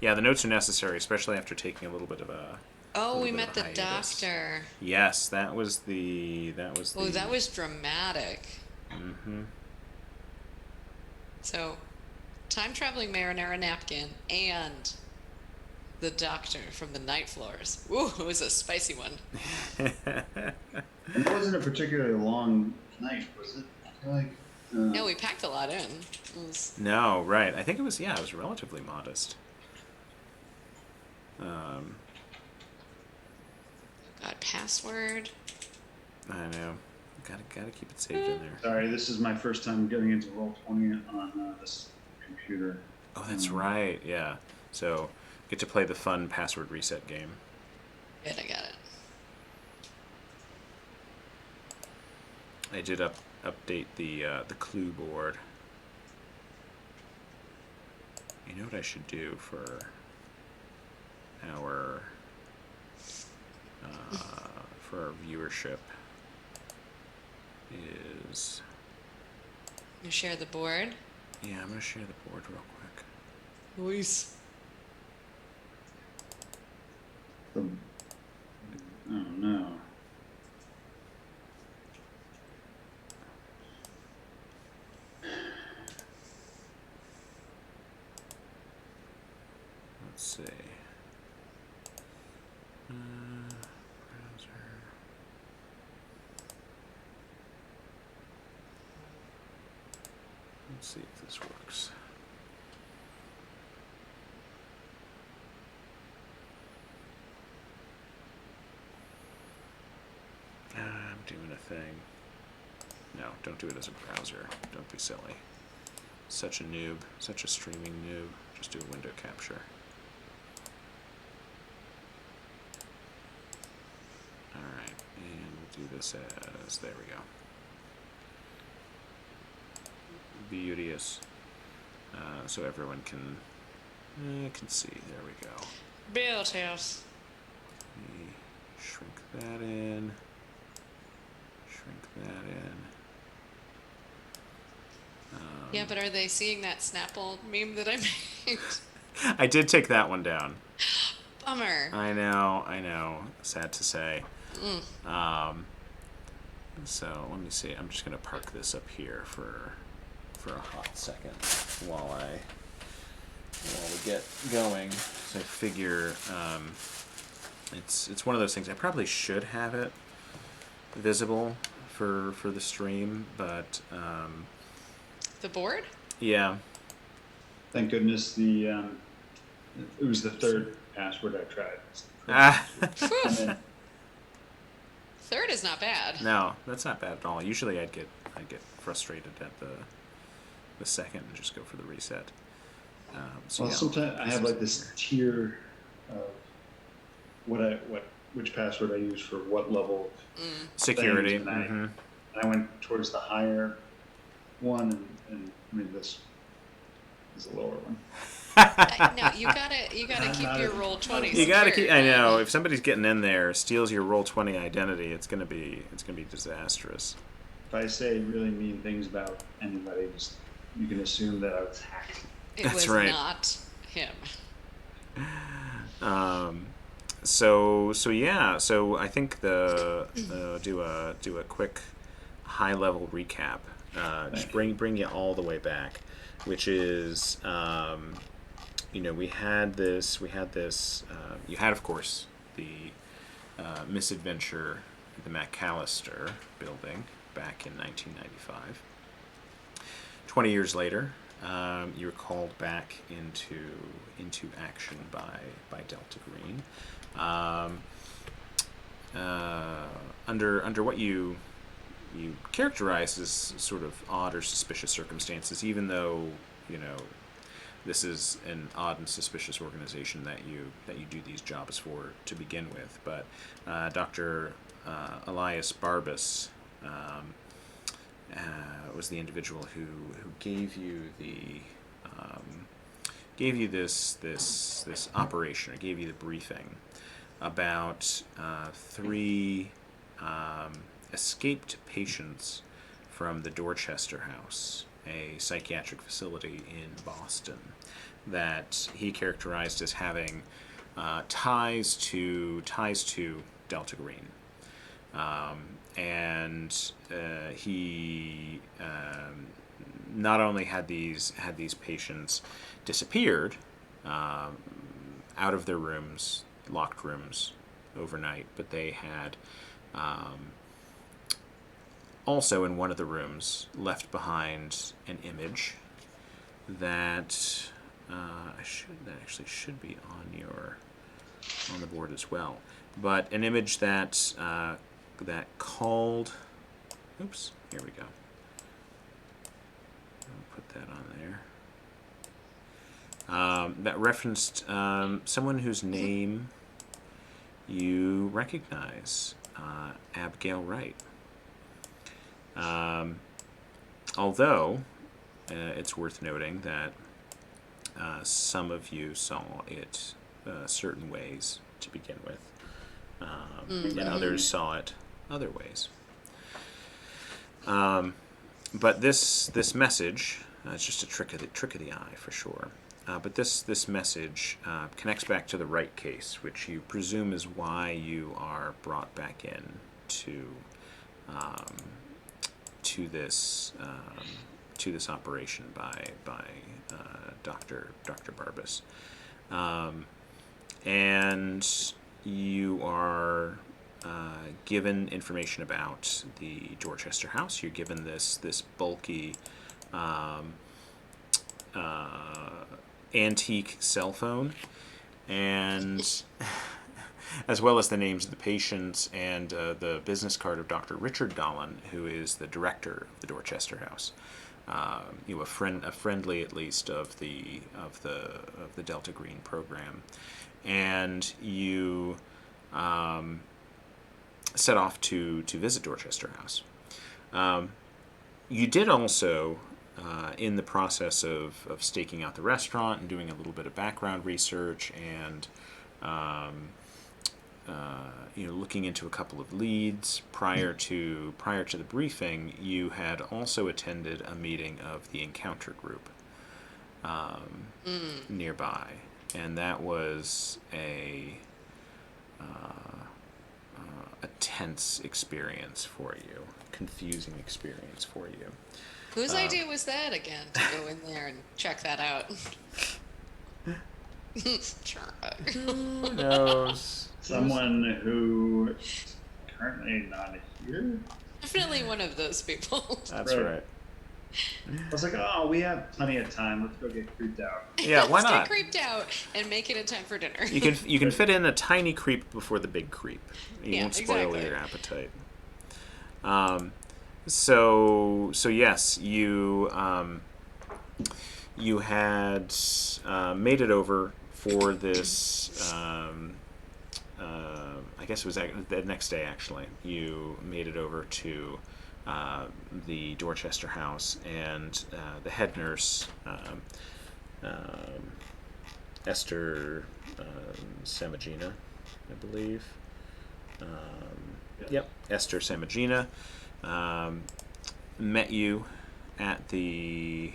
Yeah, the notes are necessary, especially after taking a little bit of a Oh, little we bit of met a the hiatus. doctor. Yes, that was the. Oh, that was dramatic. Hmm. So, time traveling marinara napkin and the doctor from the night floors. Ooh, it was a spicy one. And it wasn't a particularly long night, was it? I feel like. No, we packed a lot in. It was, No, right. I think it was, yeah, it was relatively modest. Um, oh God, password. I know. Gotta keep it saved in there. Sorry, this is my first time getting into Roll20 on this computer. Oh, that's Um, right. Yeah. So get to play the fun password reset game. Good, I got it. I did update the clue board. You know what I should do our for our viewership is, You share the board. yeah, I'm gonna share the board real quick. Nice. the, oh no. Let's see. Browser. Let's see if this works. I'm doing a thing. No, don't do it as a browser. Don't be silly. Such a noob. Such a streaming noob. Just do a window capture. Alright, and we'll do this as, there we go. Beauteous. So everyone can see. There we go. Build house. Let me shrink that in. Shrink that in. Yeah, but are they seeing that Snapple meme that I made? I did take that one down. Bummer. I know. Sad to say. Mm. So let me see. I'm just gonna park this up here for a hot second while we get going. So I figure it's one of those things. I probably should have it visible for the stream, but The board? yeah. Thank goodness it was the third password I tried. Ah, Phew. And Third is not bad. no, that's not bad at all. Usually I'd get frustrated at the second and just go for the reset. So well, yeah, sometimes I have like this tier of which password I use for what level Mm. of things, security. and Mm-hmm. I went towards the higher one, and I mean this is a lower one. No, you gotta I'm keep not your a- roll not a 20 You gotta keep. secure, I know man. if somebody's getting in there, steals your Roll20 identity, it's gonna be disastrous. If I say really mean things about anybody, just you can assume that I was hacked. It That's was right. not him. Um, so yeah. So I think the do a quick high level recap. Just Thank you. bring you all the way back, which is we had this. You had, of course, the misadventure at the McAllister building back in 1995. 20 years later, you were called back into action by Delta Green. Um, under what you characterize as sort of odd or suspicious circumstances, even though you know this is an odd and suspicious organization that you do these jobs for to begin with. But Dr. Elias Barbas was the individual who gave you this operation, or gave you the briefing about three escaped patients from the Dorchester House, a psychiatric facility in Boston, that he characterized as having ties to Delta Green. And he not only had these patients disappeared out of their rooms, locked rooms, overnight, but they had also in one of the rooms left behind an image that that actually should be on the board as well, but an image that that called. Oops, here we go. I'll put that on there. That referenced someone whose name you recognize, Abigail Wright. Although it's worth noting that some of you saw it certain ways to begin with, and others saw it other ways. But this message, it's just a trick of the eye for sure. But this message connects back to the Wright case, which you presume is why you are brought back in to this operation by Dr. Barbas, and you are given information about the Dorchester house. You're given this bulky antique cell phone, and as well as the names of the patients and the business card of Dr. Richard Dolan, who is the director of the Dorchester house. A friendly at least of the Delta Green program, and you set off to visit Dorchester House. You did also, in the process of staking out the restaurant and doing a little bit of background research and looking into a couple of leads prior to the briefing, you had also attended a meeting of the Encounter Group nearby, and that was a tense experience for you, confusing experience for you. Whose idea was that again, to go in there and check that out? Sure. Who knows? Someone who is currently not here? Definitely one of those people. That's right. I was like, oh, we have plenty of time. Let's go get creeped out. Yeah, why Let's not? get creeped out and make it in time for dinner. You can fit in a tiny creep before the big creep. You won't spoil exactly. your appetite. So yes, you had made it over for this. I guess it was the next day. Actually, you made it over to the Dorchester house, and the head nurse, Esther Samagina, I believe. Yep, Esther Samagina met you at the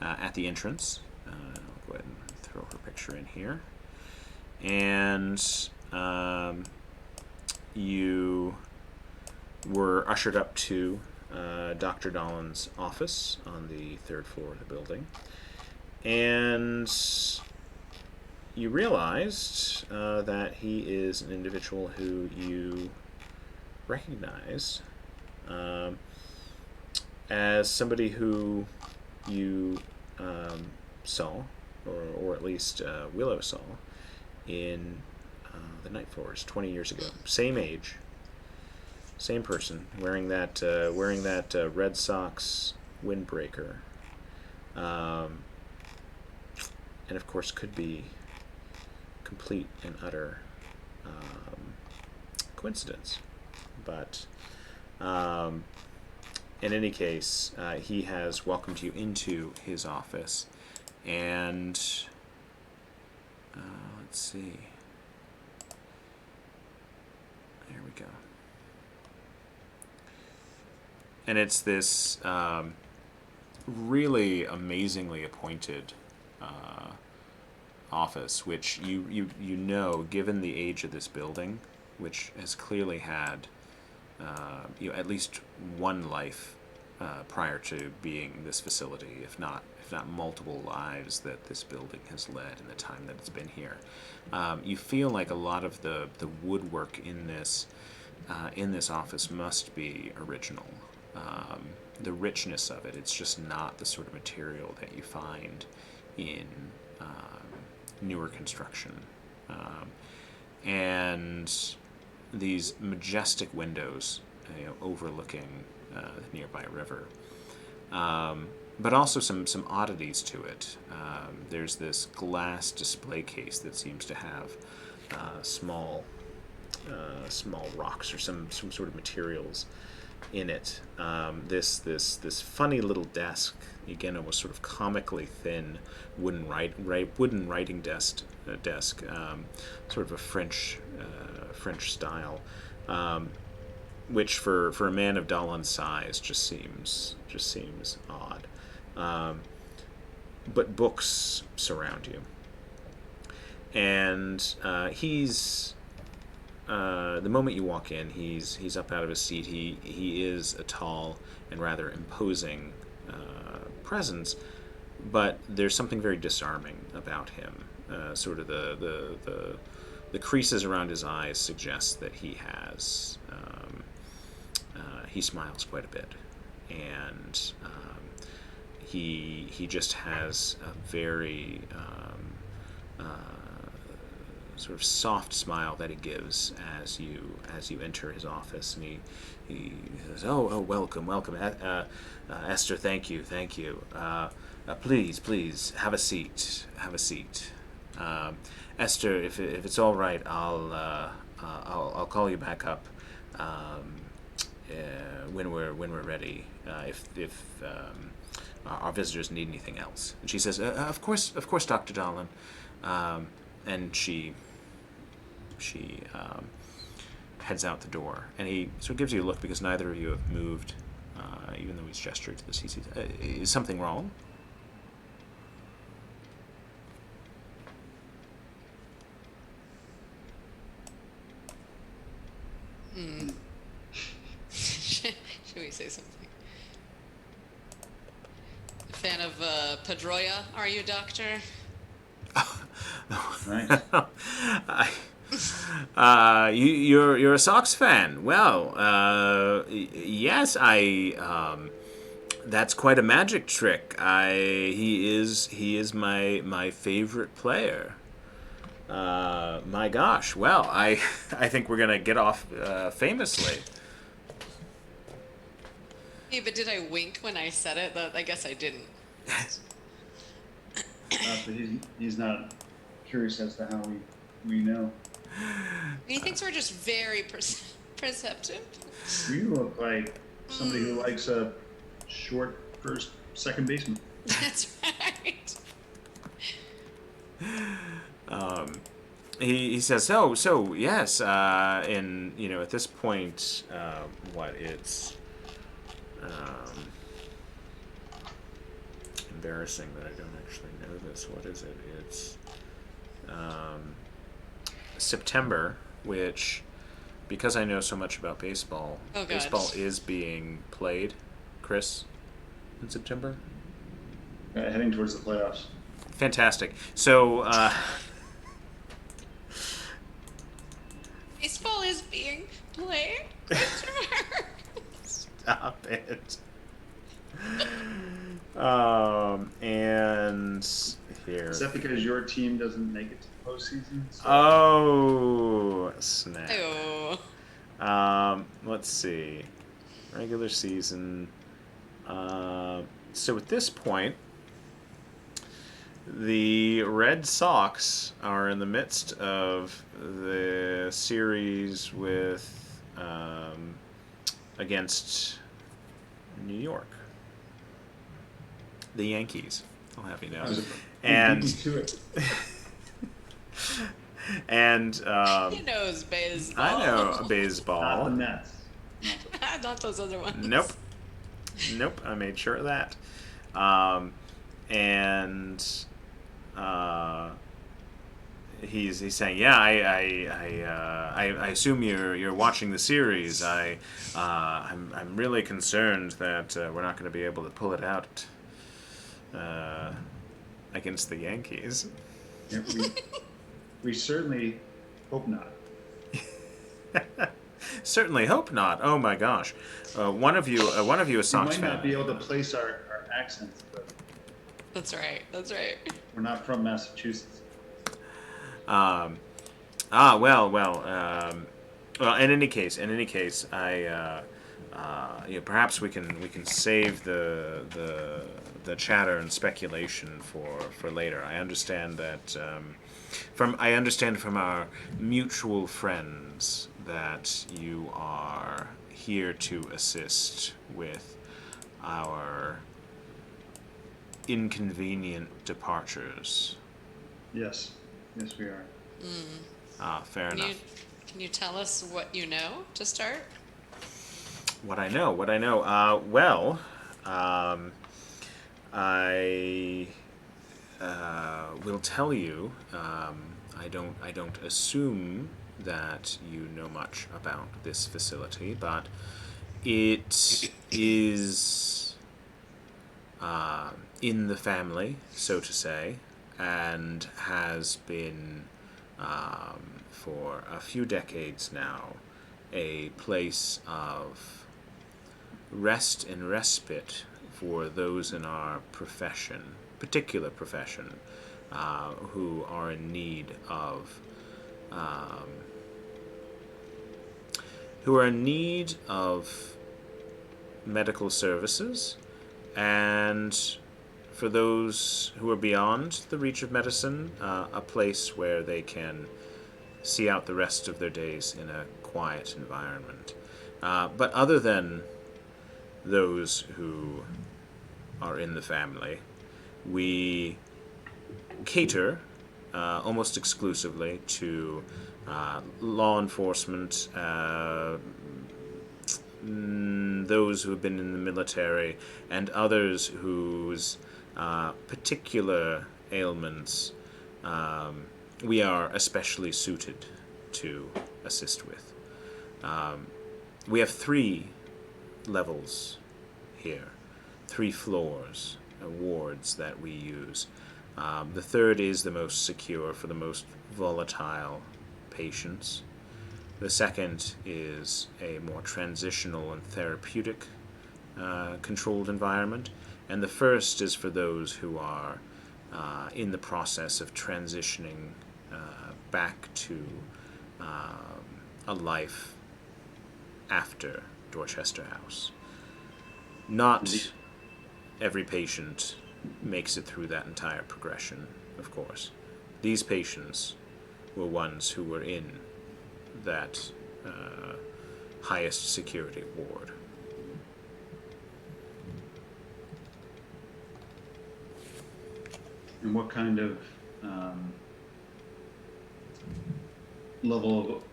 entrance. I'll go ahead and throw her picture in here, and you were ushered up to Dr. Dolan's office on the third floor of the building, and you realized that he is an individual who you recognize as somebody who you saw, or at least Willow saw, in the Night Floors 20 years ago. Same age, same person, wearing that Red Sox windbreaker, and of course could be complete and utter coincidence, but in any case, he has welcomed you into his office, and let's see. There we go. And it's this really amazingly appointed office, which you know, given the age of this building, which has clearly had at least one life prior to being this facility, if not multiple lives that this building has led in the time that it's been here. You feel like a lot of the woodwork in this office must be original. The richness of it, it's just not the sort of material that you find in newer construction. And these majestic windows, overlooking the nearby river. But also some oddities to it. There's this glass display case that seems to have small rocks or some sort of materials in it. This funny little desk, again, almost sort of comically thin wooden writing desk, sort of a French style, which for a man of Dahlon's size just seems odd. But books surround you, and he's the moment you walk in, he's up out of his seat. He is a tall and rather imposing presence, but there's something very disarming about him. Sort of the creases around his eyes suggest that he smiles quite a bit, and he just has a very sort of soft smile that he gives as you enter his office, and he says, "Oh, welcome, Esther. Thank you. Please have a seat. Esther, if it's all right, I'll call you back up when we're ready. If our visitors need anything else." And she says, "Of course, Dr. Dahlon." And she heads out the door, and he sort of gives you a look because neither of you have moved, even though he's gestured to the CC. Is something wrong? Should we say something? A fan of Pedroia, are you, Doctor? Nice. You're a Sox fan. Well, yes, that's quite a magic trick. He is my favorite player. My gosh. Well, I think we're gonna get off famously. Hey, but did I wink when I said it? I guess I didn't. But he's not curious as to how we know. He thinks we're just very perceptive. You look like somebody who likes a short second baseman. That's right. He says, so yes, and at this point, it's embarrassing that I don't actually know this. What is it? It's September, which, because I know so much about baseball, Oh, God. baseball is being played, Chris, in September. Heading towards the playoffs. Fantastic. So, Baseball is being played. stop it. And here. Is that because your team doesn't make it to the postseason? So Oh, snap. Oh. Let's see. Regular season. So at this point, the Red Sox are in the midst of the series with against New York. The Yankees, I'll have you know. And to it. and He knows baseball. I know Not the baseball. Mets. Not those other ones. Nope. I made sure of that. And he's saying, yeah, I assume you're watching the series. I'm really concerned that we're not going to be able to pull it out against the Yankees. Yeah, we certainly hope not. Certainly hope not. Oh my gosh, one of you a We Sox might fan. not be able to place our accents, but That's right. That's right. we're not from Massachusetts. Well. In any case, perhaps we can save the chatter and speculation for later. I understand that from our mutual friends that you are here to assist with our inconvenient departures. Yes, yes, we are. Fair Can you, enough. can you tell us what you know to start? What I know. I will tell you. I don't assume that you know much about this facility, but it is in the family, so to say, and has been for a few decades now a place of rest and respite for those in our particular profession, who are in need of um, medical services, and for those who are beyond the reach of medicine, a place where they can see out the rest of their days in a quiet environment. But other than those who are in the family, we cater almost exclusively to law enforcement, those who have been in the military, and others whose particular ailments we are especially suited to assist with. We have 3 levels here, 3 floors, wards that we use. The third is the most secure for the most volatile patients. The second is a more transitional and therapeutic controlled environment. And the first is for those who are in the process of transitioning back to a life after Dorchester House. Not every patient makes it through that entire progression, of course. These patients were ones who were in that highest security ward. And what kind of level of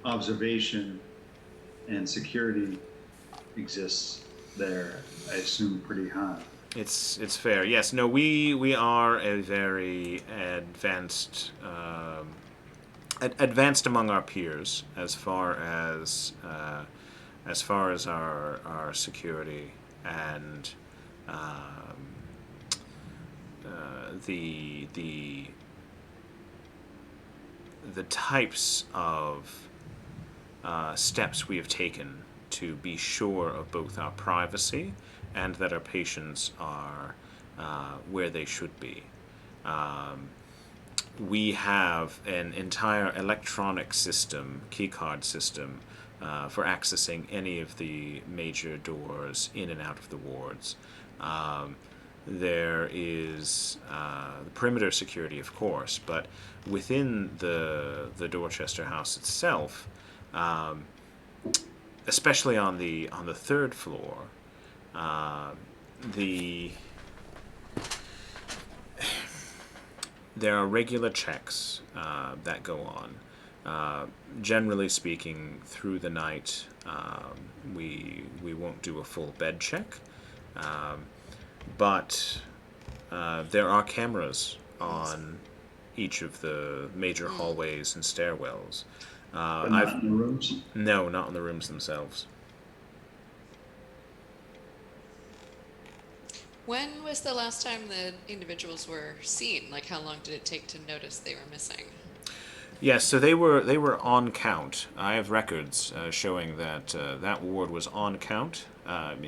observation and security exists there? I assume pretty high. It's fair. Yes. No. We are a very advanced among our peers as far as our security and the types of steps we have taken to be sure of both our privacy and that our patients are where they should be. We have an entire electronic system, keycard system, for accessing any of the major doors in and out of the wards. There is the perimeter security, of course, but within the Dorchester House itself, especially on the 3rd floor, there are regular checks that go on. Generally speaking, through the night, we won't do a full bed check, but there are cameras on each of the major hallways and stairwells. But not in the rooms? No, not in the rooms themselves. When was the last time the individuals were seen? Like, how long did it take to notice they were missing? Yes, so they were on count. I have records showing that that ward was on count. I'm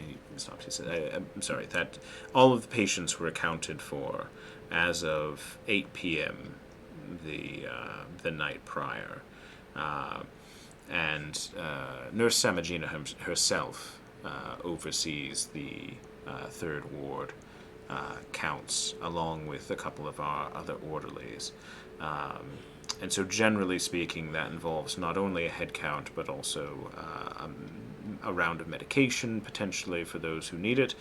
sorry, that all of the patients were accounted for as of 8 p.m. The night prior, and Nurse Samagina herself oversees the third ward counts, along with a couple of our other orderlies. And so, generally speaking, that involves not only a head count, but also a round of medication, potentially, for those who need it.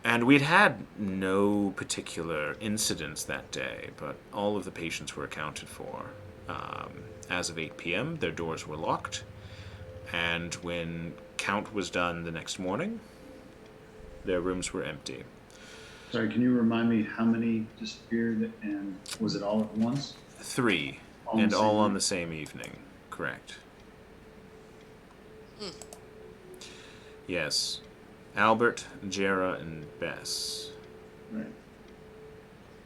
And we'd had no particular incidents that day, but all of the patients were accounted for. As of 8 p.m., their doors were locked, and when count was done the next morning, their rooms were empty. Sorry, can you remind me how many disappeared, and was it all at once? 3, All the and same all on night? the same evening. Correct. Yes. Albert, Jera, and Bess. Right.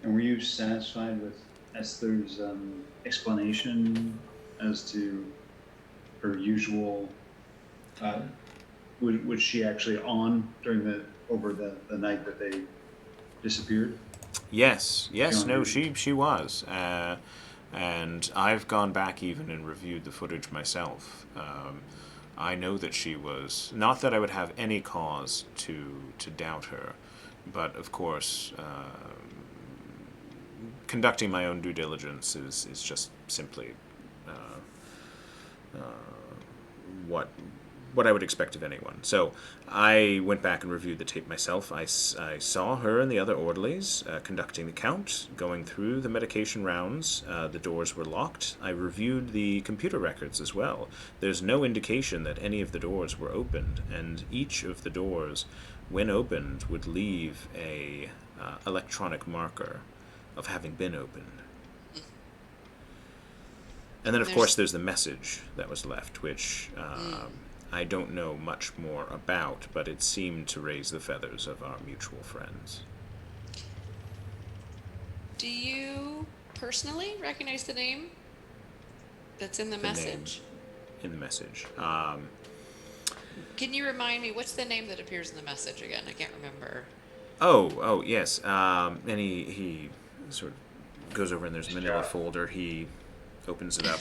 And were you satisfied with Esther's explanation as to her usual? Was she actually on during over the night that they disappeared? Yes, John no, Reed. she was. And I've gone back even and reviewed the footage myself. I know that she was, not that I would have any cause to doubt her, but of course, conducting my own due diligence is just simply what I would expect of anyone. So I went back and reviewed the tape myself. I saw her and the other orderlies conducting the count, going through the medication rounds. The doors were locked. I reviewed the computer records as well. There's no indication that any of the doors were opened, and each of the doors, when opened, would leave a electronic marker of having been opened. And then, of course, there's the message that was left, which I don't know much more about, but it seemed to raise the feathers of our mutual friends. Do you personally recognize the name that's in the message? In the message. Can you remind me, what's the name that appears in the message again? I can't remember. Oh, yes. And he sort of goes over, and there's a manila folder. He opens it up.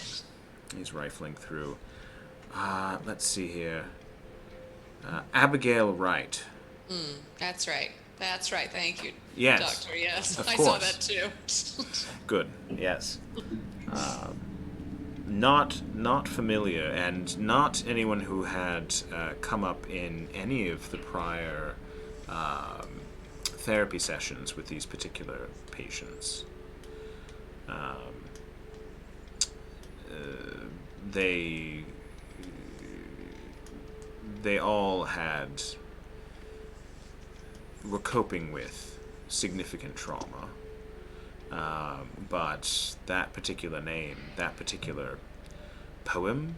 He's rifling through. Let's see here. Abigail Wright. That's right. That's right. Thank you, Yes. Doctor. Yes, Of I course. saw that too. Good. Yes. Not familiar, and not anyone who had come up in any of the prior therapy sessions with these particular patients. They all were coping with significant trauma. But that particular name, that particular poem,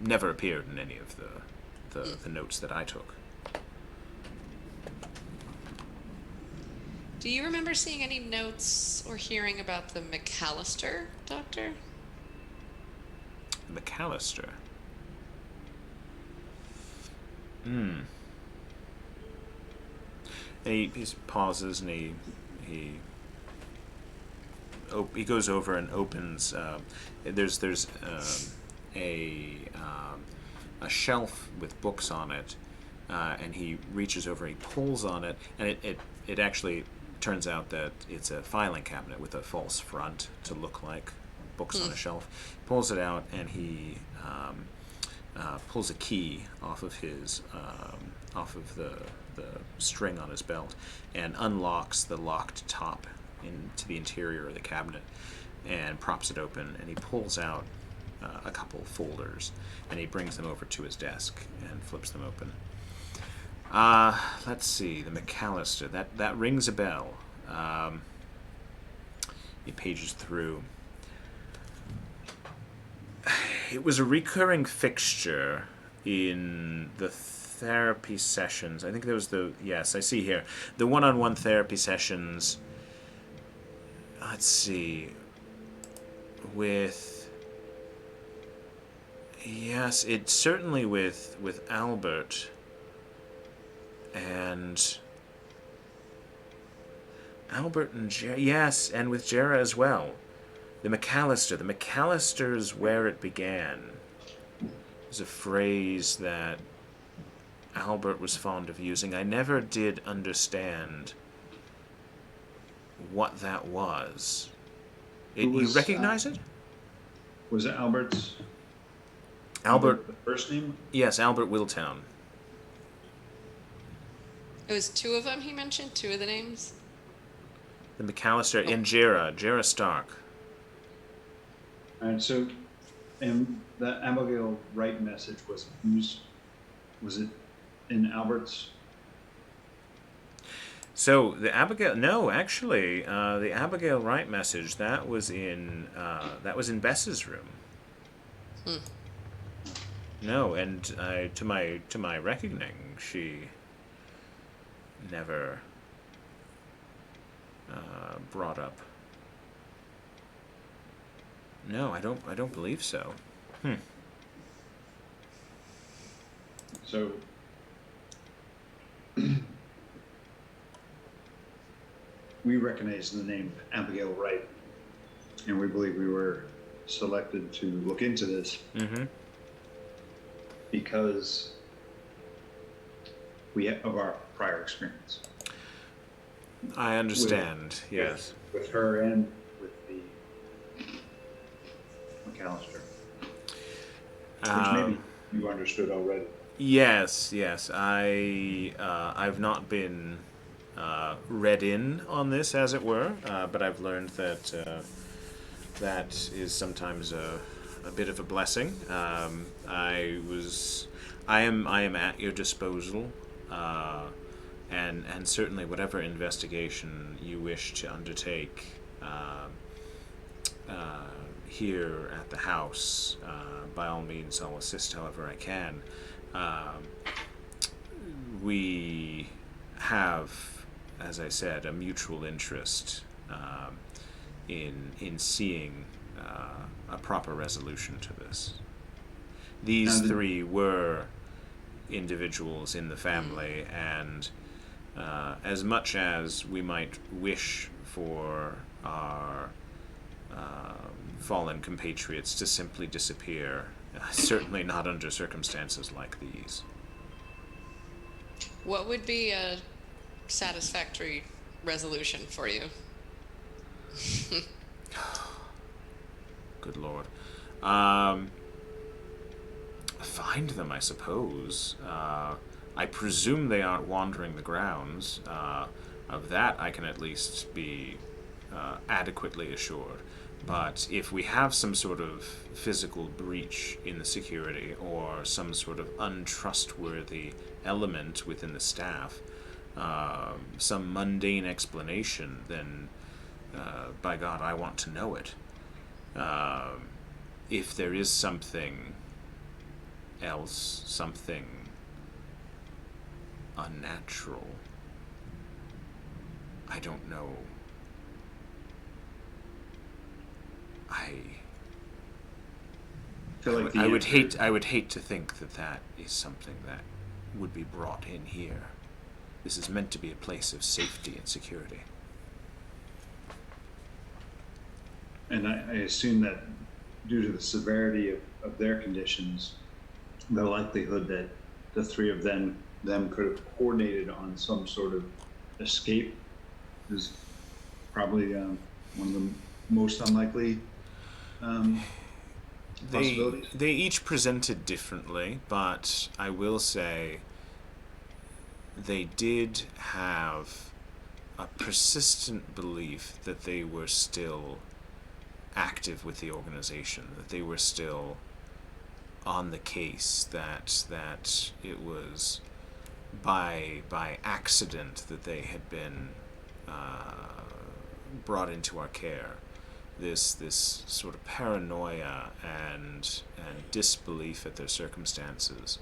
never appeared in any of the notes that I took. Do you remember seeing any notes or hearing about the McAllister, Doctor? McAllister. And he pauses, and he goes over and opens. There's a shelf with books on it, and he reaches over. He pulls on it, and it actually turns out that it's a filing cabinet with a false front to look like books on a shelf. He pulls it out, and he pulls a key off of the string on his belt, and unlocks the locked top into the interior of the cabinet, and props it open, and he pulls out a couple folders, and he brings them over to his desk and flips them open. Let's see, the McAllister, that rings a bell. He pages through. It was a recurring fixture in the therapy sessions. I think there was yes, I see here. The one-on-one therapy sessions, let's see, with, yes, it's certainly with Albert and yes, and with Jera as well. The McAllister's where it began. Is a phrase that Albert was fond of using. I never did understand what that was. You recognize it? Was it Albert's? Albert, The first name? yes, Albert Willtown. It was two of them he mentioned, two of the names. The McAllister and Jera Stark. And so, and the Abigail Wright message was it in Albert's? So the Abigail Wright message that was in Bess's room. No, and to my reckoning, she never brought up. No, I don't believe so. So we recognize the name Abigail Wright, and we believe we were selected to look into this because of our prior experience. I understand. Yes. With her and with the McAllister, which maybe you understood already. Yes. I've not been read in on this, as it were, but I've learned that that is sometimes a bit of a blessing. I am at your disposal, and certainly whatever investigation you wish to undertake here at the house, by all means, I'll assist however I can. We have, as I said, a mutual interest in seeing a proper resolution to this. These three were individuals in the family, and as much as we might wish for our fallen compatriots to simply disappear, certainly not under circumstances like these. What would be a satisfactory resolution for you? Good Lord. Find them, I suppose. I presume they aren't wandering the grounds. Of that I can at least be adequately assured. But if we have some sort of physical breach in the security or some sort of untrustworthy element within the staff, some mundane explanation, then by God, I want to know it. If there is something else, something unnatural, I don't know. I would hate to think that is something that would be brought in here. This is meant to be a place of safety and security. And I assume that due to the severity of their conditions, the likelihood that the three of them could have coordinated on some sort of escape is probably one of the most unlikely possibilities. They each presented differently, but I will say they did have a persistent belief that they were still active with the organization, that they were still on the case, that it was by accident that they had been brought into our care. This sort of paranoia and disbelief at their circumstances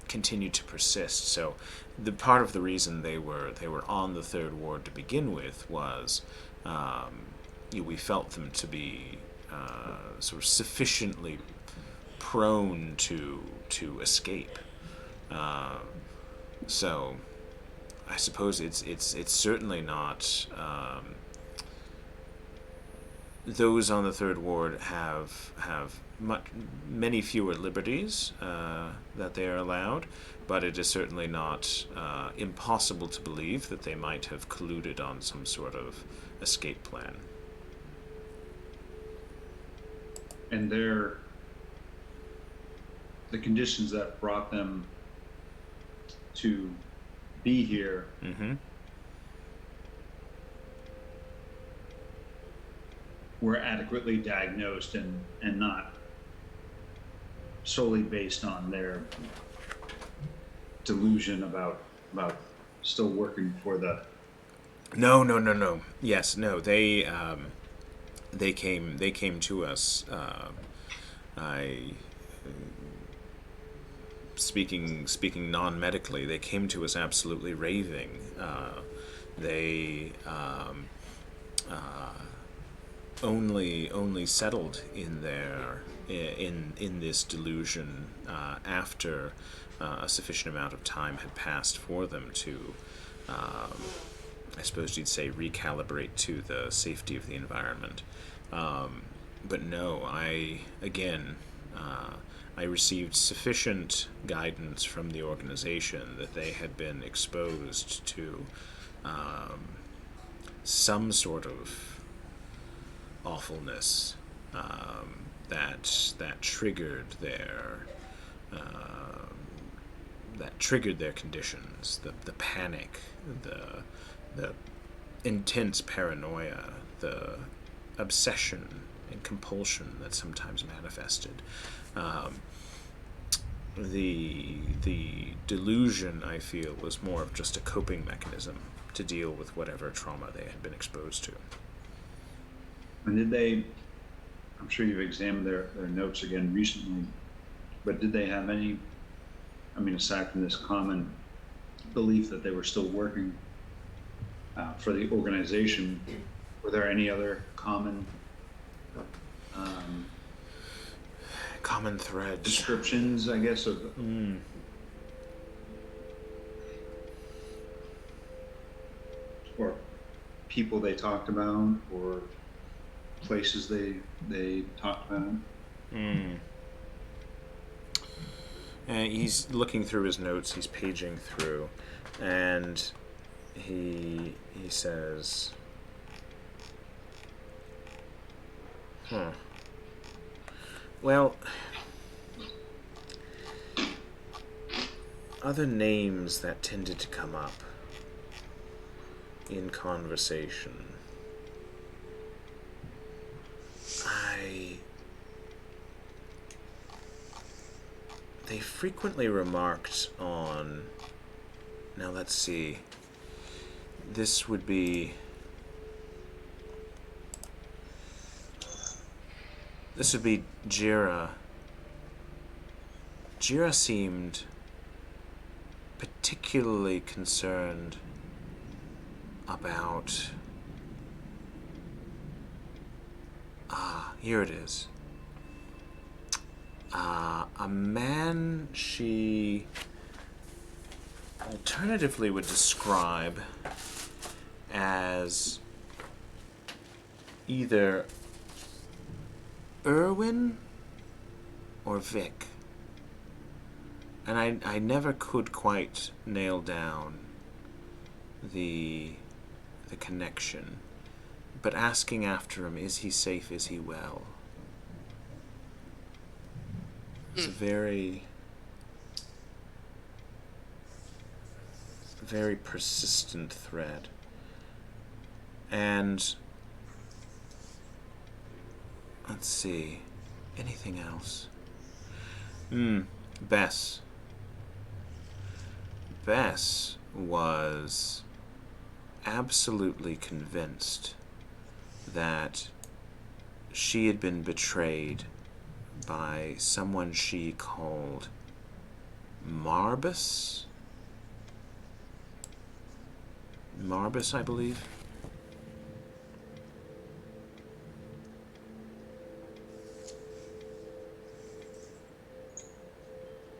continued to persist. So, the part of the reason they were on the third ward to begin with was we felt them to be sort of sufficiently prone to escape. So, I suppose it's certainly not. Those on the third ward have many fewer liberties that they are allowed, but it is certainly not impossible to believe that they might have colluded on some sort of escape plan. And the conditions that brought them to be here Mm-hmm. were adequately diagnosed and not solely based on their delusion about still working for the. No. Yes, no. They came to us. I speaking non-medically, they came to us absolutely raving. They only settled in their in this delusion after a sufficient amount of time had passed for them to, I suppose you'd say, recalibrate to the safety of the environment. But no, I received sufficient guidance from the organization that they had been exposed to some sort of awfulness that triggered their conditions, the panic, the intense paranoia, the obsession and compulsion that sometimes manifested. The delusion, I feel, was more of just a coping mechanism to deal with whatever trauma they had been exposed to. And did they, I'm sure you've examined their notes again recently, but did they have any, I mean, aside from this common belief that they were still working for the organization, were there any other common threads, descriptions, I guess, of or people they talked about, or places they talked about? He's looking through his notes. He's paging through, and he says, Well, other names that tended to come up in conversation. They frequently remarked on. Now let's see. This would be. Jira. Jira seemed particularly concerned about. Here it is. A man she alternatively would describe as either Irwin or Vic. And I never could quite nail down the connection. But asking after him, is he safe, is he well? It's a very, very persistent thread. And let's see, anything else? Bess was absolutely convinced that she had been betrayed by someone she called Marbus. Marbus, I believe.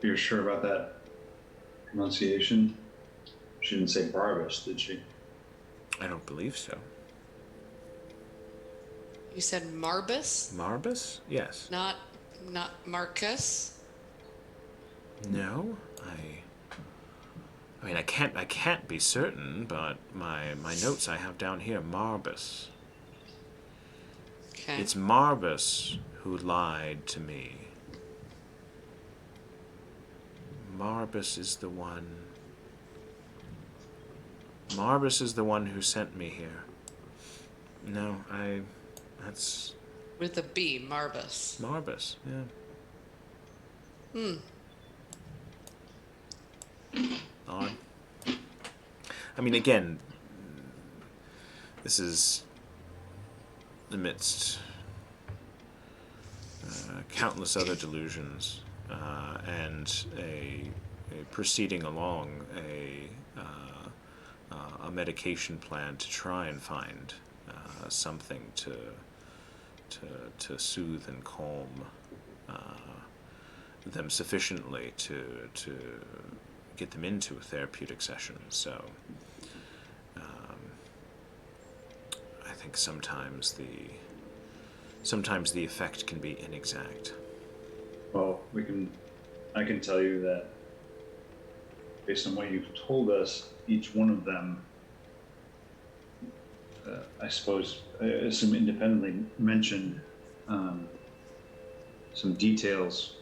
You're sure about that pronunciation? She didn't say Barbus, did she? I don't believe so. You said Marbus, Marbus? Yes. not Marcus. No, I mean, I can't be certain, but my notes I have down here, Marbus. Okay. It's Marbus who lied to me. Marbus is the one. Marbus is the one who sent me here. No, that's With a B, Marbus. Marbus, yeah. Odd. I mean, again, this is amidst countless other delusions and a proceeding along a medication plan to try and find something to soothe and calm them sufficiently to get them into a therapeutic session. So I think sometimes the effect can be inexact. Well, I can tell you that based on what you've told us, each one of them, I suppose, I assume independently mentioned some details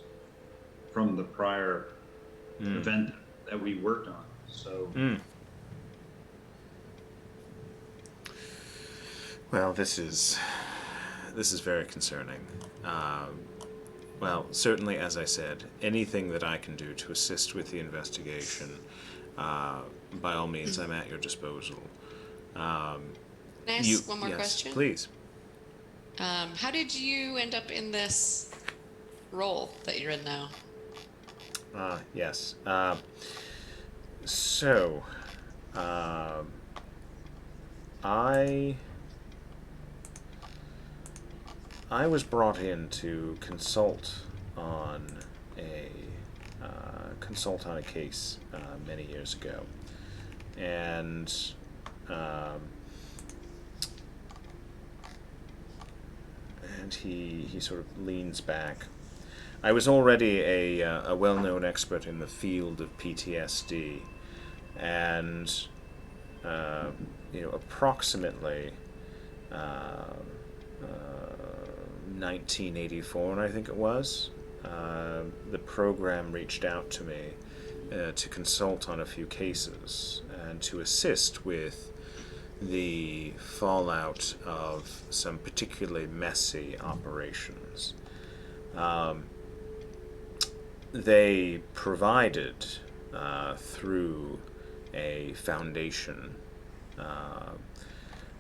from the prior event that we worked on. So, Well, this is very concerning. Well, certainly, as I said, anything that I can do to assist with the investigation, by all means, I'm at your disposal. Can I ask one more yes, question? Please. How did you end up in this role that you're in now? Yes. So, I was brought in to consult on a case many years ago, and he sort of leans back. I was already a well-known expert in the field of PTSD, and approximately 1984, I think it was, the program reached out to me to consult on a few cases and to assist with the fallout of some particularly messy operations. They provided, through a foundation,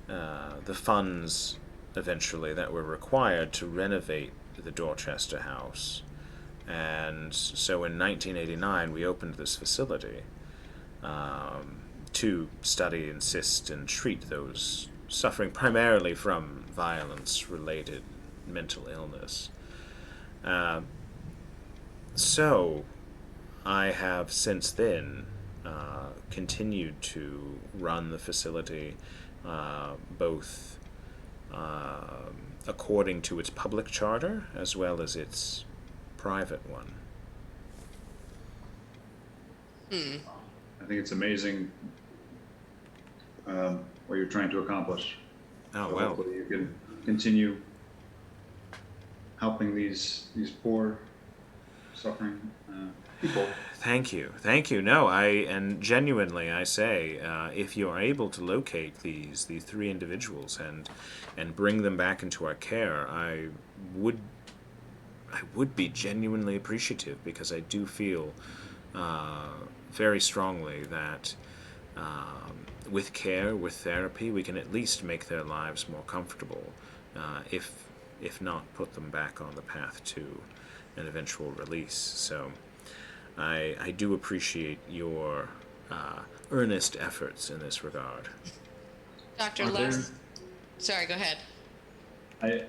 the funds eventually that were required to renovate the Dorchester House. And so in 1989 we opened this facility to study, assist, and treat those suffering primarily from violence-related mental illness. So I have since then continued to run the facility both according to its public charter as well as its private one. I think it's amazing what you're trying to accomplish. Oh, So well. hopefully you can continue helping these poor, suffering people. Thank you. No, and genuinely I say, if you are able to locate the three individuals and bring them back into our care, I would be genuinely appreciative, because I do feel very strongly that with care, with therapy, we can at least make their lives more comfortable, if not put them back on the path to an eventual release. So I do appreciate your earnest efforts in this regard. Dr. Are there- Les. Sorry, go ahead. I,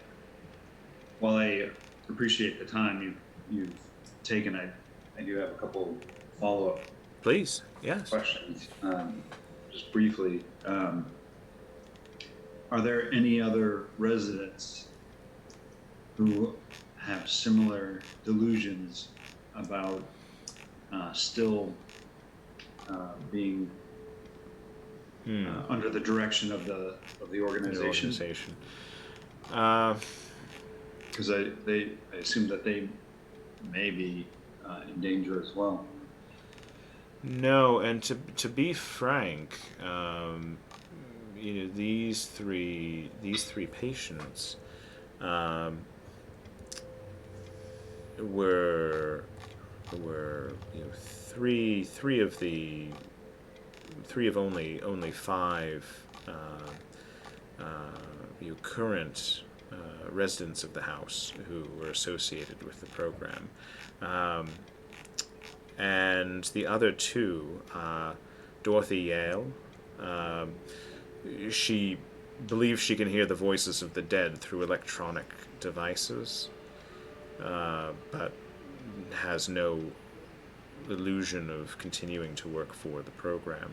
while I appreciate the time you've taken, I do have a couple follow-up Please, yes. questions. Just briefly, are there any other residents who have similar delusions about still being under the direction of the The organization? organization. Because I assume that they may be in danger as well. No, and to be frank, these three patients were three of only five current residents of the house who were associated with the program. And the other two, Dorothy Yale, she believes she can hear the voices of the dead through electronic devices, but has no illusion of continuing to work for the program.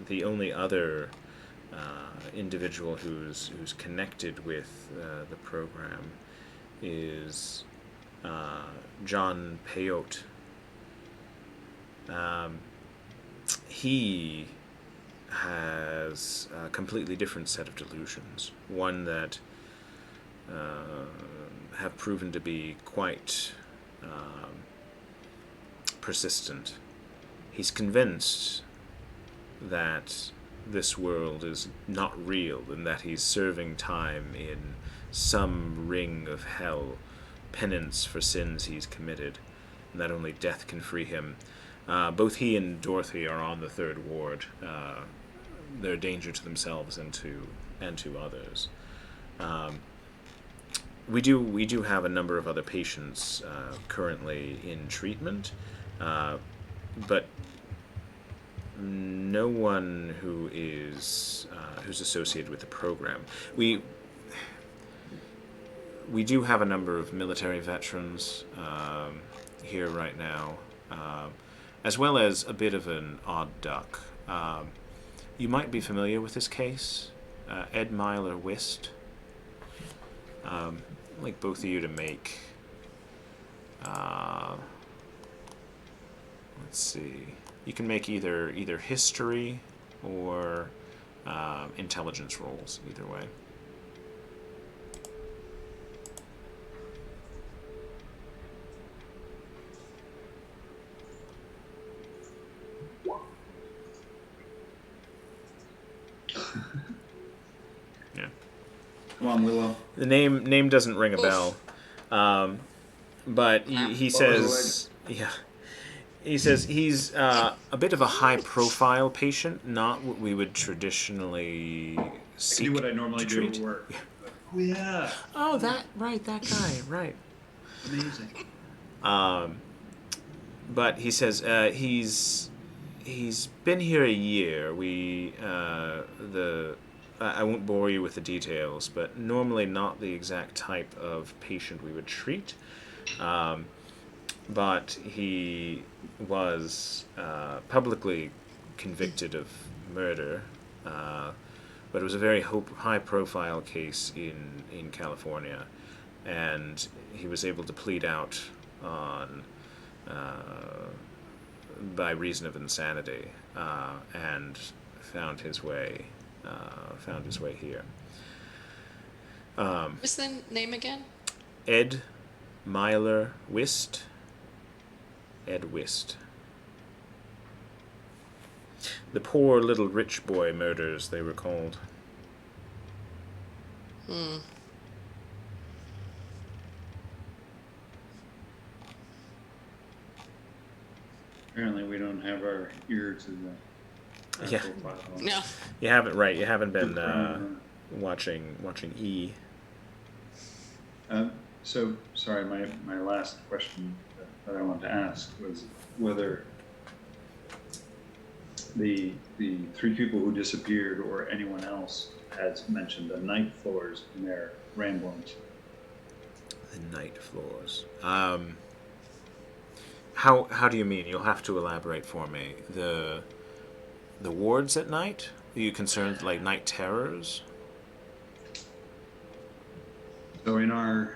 The only other individual who's connected with the program is John Peyote. He has a completely different set of delusions, one that have proven to be quite persistent. He's convinced that this world is not real and that he's serving time in some ring of hell, penance for sins he's committed, and that only death can free him. Both he and Dorothy are on the third ward. They're a danger to themselves and to others. We do have a number of other patients currently in treatment, but no one who's associated with the program. We do have a number of military veterans here right now, as well as a bit of an odd duck. You might be familiar with this case, Ed Myler Wist. I'd like both of you to make, let's see, you can make either history or intelligence rolls, either way. Yeah. Come on, Willow. The name doesn't ring a bell, but he says, yeah, he says he's a bit of a high-profile patient, not what we would traditionally I seek do what I normally to do treat. at work. Oh yeah, Oh, that guy, right. amazing. But he says he's been here a year. I won't bore you with the details, but normally not the exact type of patient we would treat. But he was publicly convicted of murder. But it was a very high-profile case in California, and he was able to plead out on by reason of insanity, and found his way here. What's the name again? Ed Myler Wist. Ed Wist. The poor little rich boy murders, they were called. Apparently, we don't have our ear to the Yeah. actual file. No. You haven't, right? You haven't been Background, watching E. So, sorry, my last question that I wanted to ask was whether the three people who disappeared or anyone else has mentioned the night floors in their ramblings. The night floors. How do you mean? You'll have to elaborate for me. The wards at night? Are you concerned like night terrors? So in our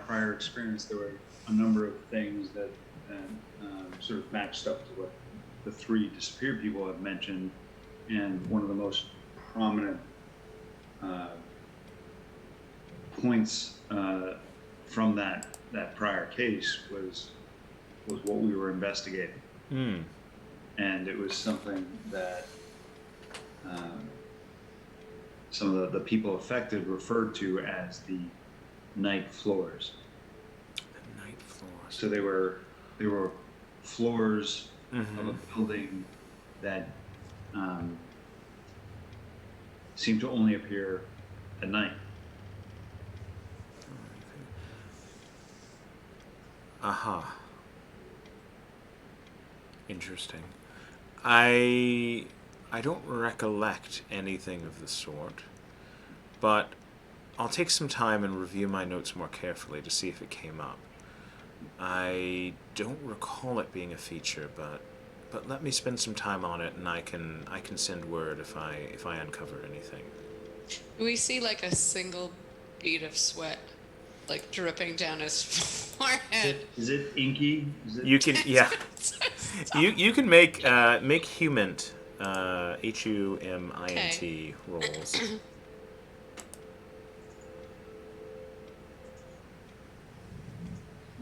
prior experience, there were a number of things that sort of matched up to what the three disappeared people have mentioned, and one of the most prominent points from that prior case was what we were investigating, and it was something that some of the people affected referred to as the night floors. The night floors. So they were floors Mm-hmm. of a building that seemed to only appear at night. Aha. Interesting. I don't recollect anything of the sort, but I'll take some time and review my notes more carefully to see if it came up. I don't recall it being a feature, but let me spend some time on it, and I can send word if I uncover anything. We see like a single bead of sweat, like dripping down his forehead. Is it inky? Is it, You can you can make Humint HUMINT rolls.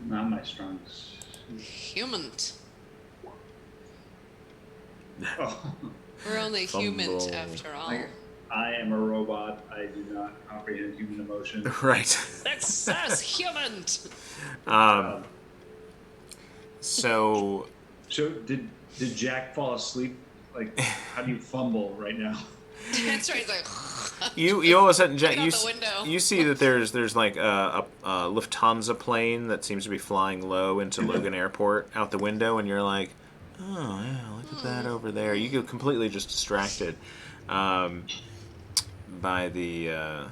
not my strongest. Human. Oh, We're only human Fumble. after all. I am a robot. I do not comprehend human emotion. Right. That's us, human. So So did Jack fall asleep? Like, how do you fumble right now? That's right. He's like, you all of a sudden, Jack, Look out the window. you see that there's like a Lufthansa plane that seems to be flying low into Logan Airport out the window, and you're like, oh yeah, look at that over there. You get completely just distracted by the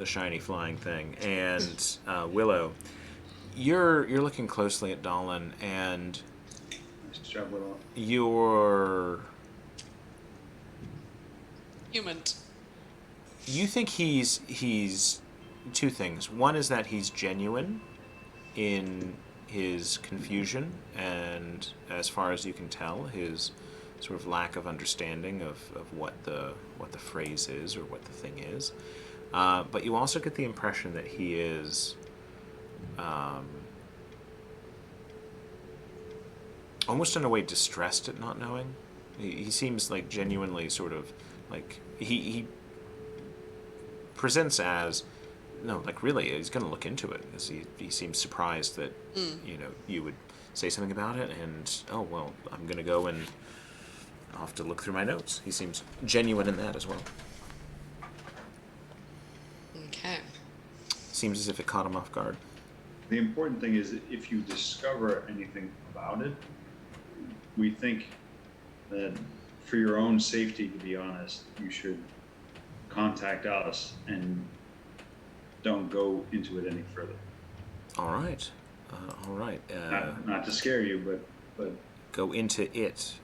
shiny flying thing, and Willow, you're looking closely at Dolan, and Nice job, Willow. you're human. you think he's two things. One is that he's genuine in his confusion, and as far as you can tell, his sort of lack of understanding of what the phrase is or what the thing is. But you also get the impression that he is almost in a way distressed at not knowing. He seems like genuinely sort of like he presents as no, like really he's going to look into it, because he seems surprised that you would say something about it, and oh well, I'm going to go and I'll have to look through my notes. He seems genuine in that as well. Okay. Seems as if it caught him off guard. The important thing is that if you discover anything about it, we think that for your own safety, to be honest, you should contact us and don't go into it any further. All right. All right. Not to scare you, but Go into it.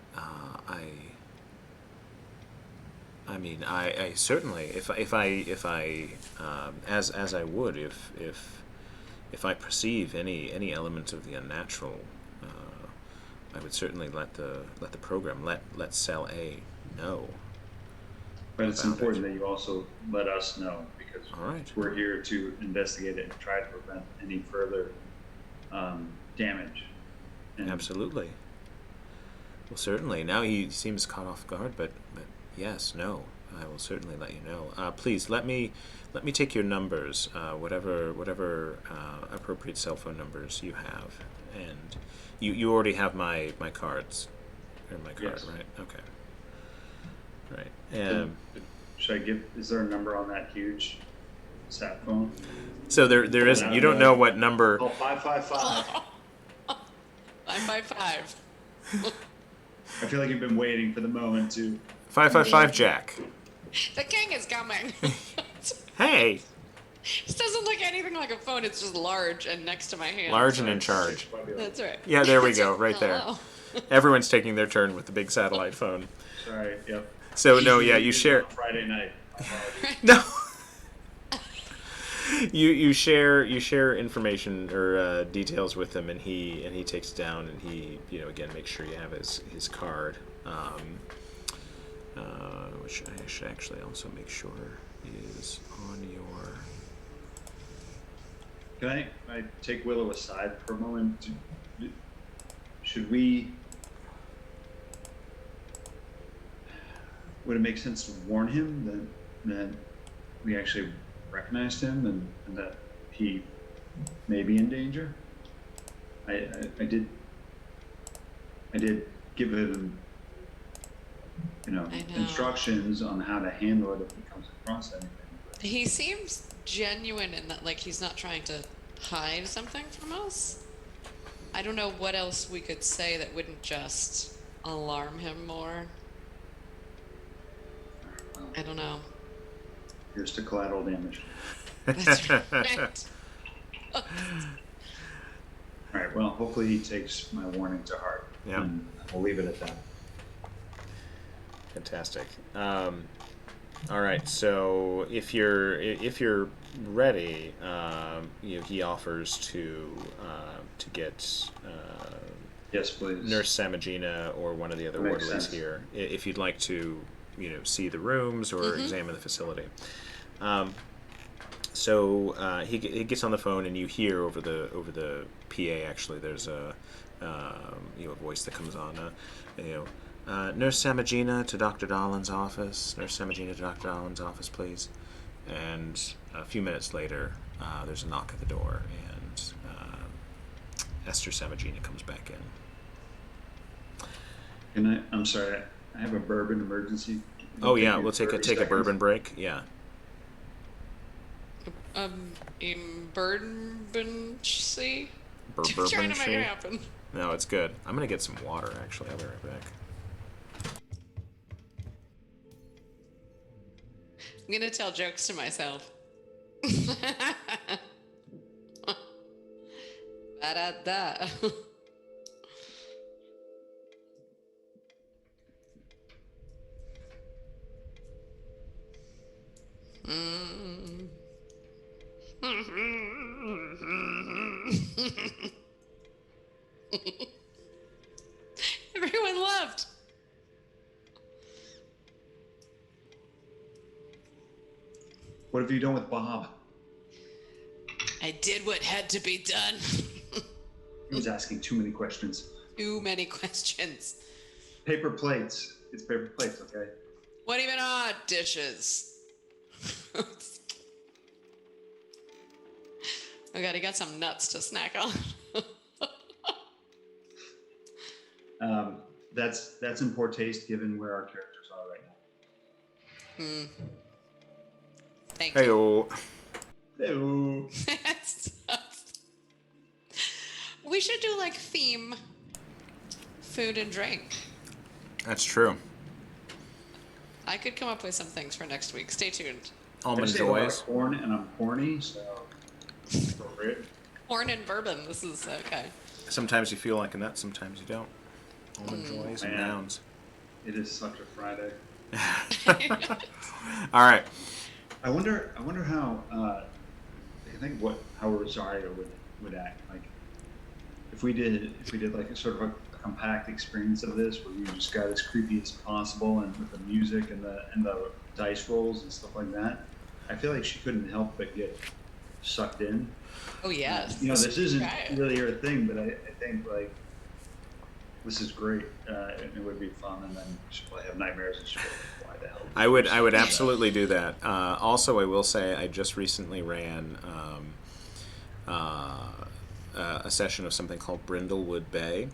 I mean, I certainly, if I as I would, if I perceive any element of the unnatural, I would certainly let the program, let Cell A know. But it's about important it. that you also let us know, because All right. we're here to investigate it and try to prevent any further damage. And Absolutely. Well, certainly. Now he seems caught off guard, but yes, no. I will certainly let you know. Please let me take your numbers, whatever appropriate cell phone numbers you have, and you already have my cards, or my card, Yes. right? Okay. Right. Should I give? Is there a number on that huge sat phone? So there isn't. You don't know what number. Oh, 555. 555. I feel like you've been waiting for the moment to. 555 Jack. The king is coming. Hey, This doesn't look anything like a phone. It's just large and next to my hand. large and in charge. That's right. Yeah, there we go, right there. Hello. Everyone's taking their turn with the big satellite phone. Sorry. Yep. So no, yeah, you share. Friday night. No. you share information or details with him, and he takes it down, and he again makes sure you have his card, which I should actually also make sure is on your. Can I take Willow aside for a moment? Should we? Would it make sense to warn him that we actually recognized him and that he may be in danger? I did give him I know. instructions on how to handle it if he comes across anything. He seems genuine in that, like, he's not trying to hide something from us. I don't know what else we could say that wouldn't just alarm him more. Well, I don't know. here's to collateral damage. That's right. All right. Well, hopefully he takes my warning to heart. Yeah. And we'll leave it at that. Fantastic. All right. So if you're ready, he offers to get Yes, please. Nurse Samagina or one of the other That makes orderlies sense. here, if you'd like to, see the rooms or examine the facility. So he gets on the phone, and you hear over the PA. Actually, there's a voice that comes on. Nurse Samagina to Dr. Dolan's office. Nurse Samagina to Dr. Dolan's office, please. And a few minutes later, there's a knock at the door, and Esther Samagina comes back in. I'm sorry. I have a bourbon emergency. Oh yeah, we'll take a 30 bourbon break. Yeah. Emergency? Trying Bourbon to make it shake? happen. No, it's good. I'm gonna get some water. Actually, I'll be right back. I'm gonna tell jokes to myself. Ba-da-da. Mm. Everyone left. What have you done with Bob? I did what had to be done. He was asking too many questions. Too many questions. Paper plates. It's paper plates, okay? What even are dishes? Oh god, he got some nuts to snack on. That's in poor taste given where our characters are right now. Thank you. Hey-o. Hello. We should do like theme food and drink. That's true. I could come up with some things for next week. Stay tuned. Almond I just ate a lot of joys. corn and I'm horny, so appropriate. Corn and bourbon. This is okay. Sometimes you feel like a nut, sometimes you don't. Almond joys and Man. nouns. It is such a Friday. All right. I wonder how I think how Rosario would act like if we did like a sort of a compact experience of this where you just got as creepy as possible and with the music and the dice rolls and stuff like that. I feel like she couldn't help but get sucked in. Oh yes. This isn't Right. really her thing, but I think like this is great. It would be fun, and then she'll probably have nightmares, and she'll be like, why the hell? I would absolutely do that. Also, I will say I just recently ran a session of something called Brindlewood Bay,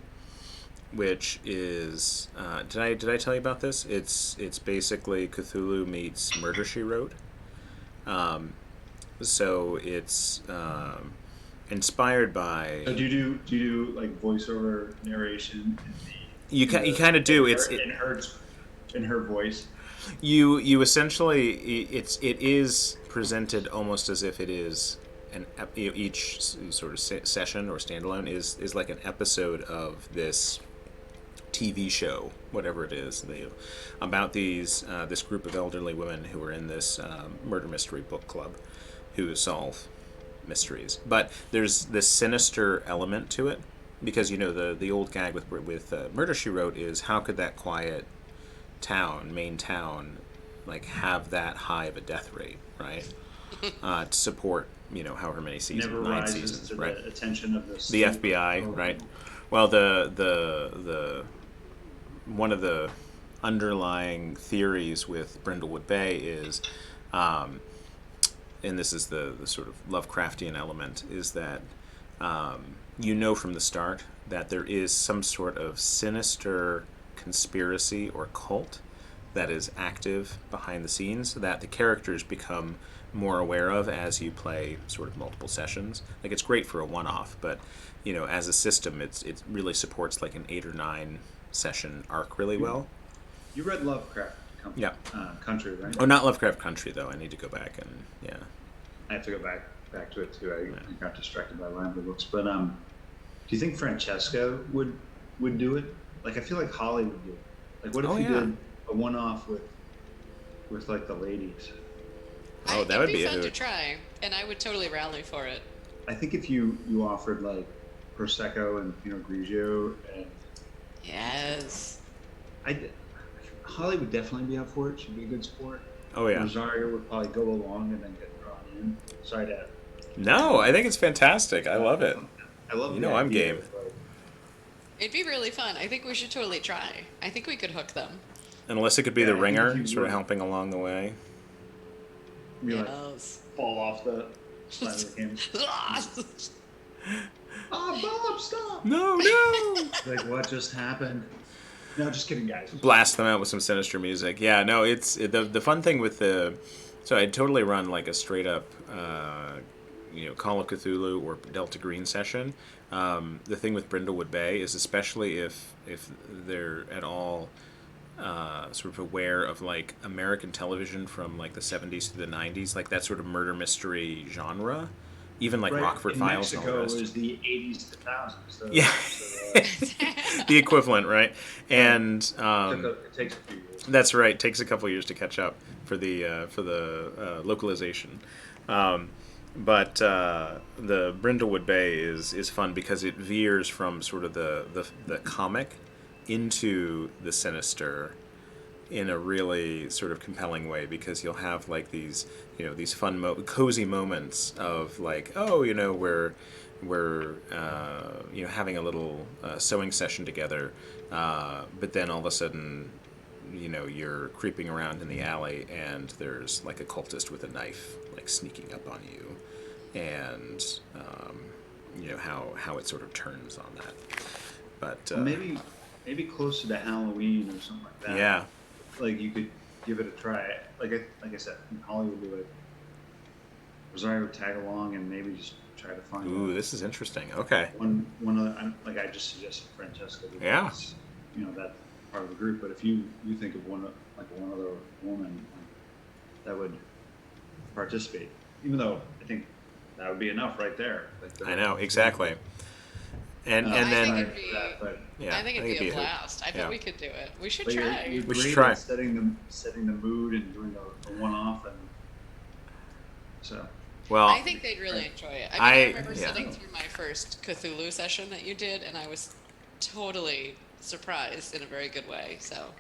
which is did I tell you about this? It's basically Cthulhu meets Murder She Wrote. So it's inspired by. So do you do like voiceover narration in the You in you the kind of do. in her, in her voice? You essentially it is presented almost as if it is each sort of session or standalone is like an episode of this TV show, whatever it is, about this group of elderly women who are in this murder mystery book club, who solve mysteries. But there's this sinister element to it, because the old gag with Murder She Wrote is, how could that quiet main town, like, have that high of a death rate, right? To support however many seasons, Never 9 rises seasons, to right? the attention of The FBI, right? Well, the one of the underlying theories with Brindlewood Bay is, and this is the sort of Lovecraftian element, is that from the start that there is some sort of sinister conspiracy or cult that is active behind the scenes that the characters become more aware of as you play sort of multiple sessions. Like, it's great for a one-off, but as a system, it really supports like an 8 or 9 session arc really well. You read Lovecraft Country, right? Oh, not Lovecraft Country though. I need to go back and I have to go back to it too. I got distracted by Lambda books, but do you think Francesca would do it? Like, I feel like Holly would do it. Like, what if you did a one-off with like the ladies? Oh, that would be fun to try, and I would totally rally for it. I think if you offered like Prosecco and Pinot Grigio, and yes, Holly would definitely be up for it. She'd be a good sport. Oh yeah. Rosario would probably go along and then get drawn in. Sorry, Dad. No, I think it's fantastic. I love it. I love. I'm game. It'd be really fun. I think we should totally try. I think we could hook them. And Alyssa could be the ringer, sort of helping along the way. Like fall off the side of the camera. Bob, stop! No. Like, what just happened? No, just kidding, guys. Blast them out with some sinister music. Yeah, no, it's the fun thing with so I'd totally run like a straight up, Call of Cthulhu or Delta Green session. The thing with Brindlewood Bay is, especially if they're at all sort of aware of like American television from like the 70s to the 90s, like that sort of murder mystery genre, even like Rockford Files and all the rest. Mexico was the 80s to thousands. So, yeah, the equivalent, right? And it takes a few years. That's right. It takes a couple years to catch up for the localization. But the Brindlewood Bay is fun because it veers from sort of the comic into the sinister in a really sort of compelling way, because you'll have like these fun cozy moments of like, we're having a little sewing session together, but then all of a sudden you're creeping around in the alley and there's like a cultist with a knife like sneaking up on you, and how it sort of turns on that. But maybe closer to Halloween or something like that. Yeah. Like, you could give it a try. Like I said, Holly would do it. Rosario would tag along and maybe just try to find. Ooh, this is interesting. Okay. One other, like I just suggested Francesca. Because, that part of the group. But if you think of one other woman that would participate, even though I think that would be enough right there. Like, I know, exactly. And then I think it'd be a blast. I bet we could do it. We should try. We should try. Setting the mood and doing a one-off, and so. Well, I think they'd really enjoy it. I remember sitting through my first Cthulhu session that you did, and I was totally surprised in a very good way. So.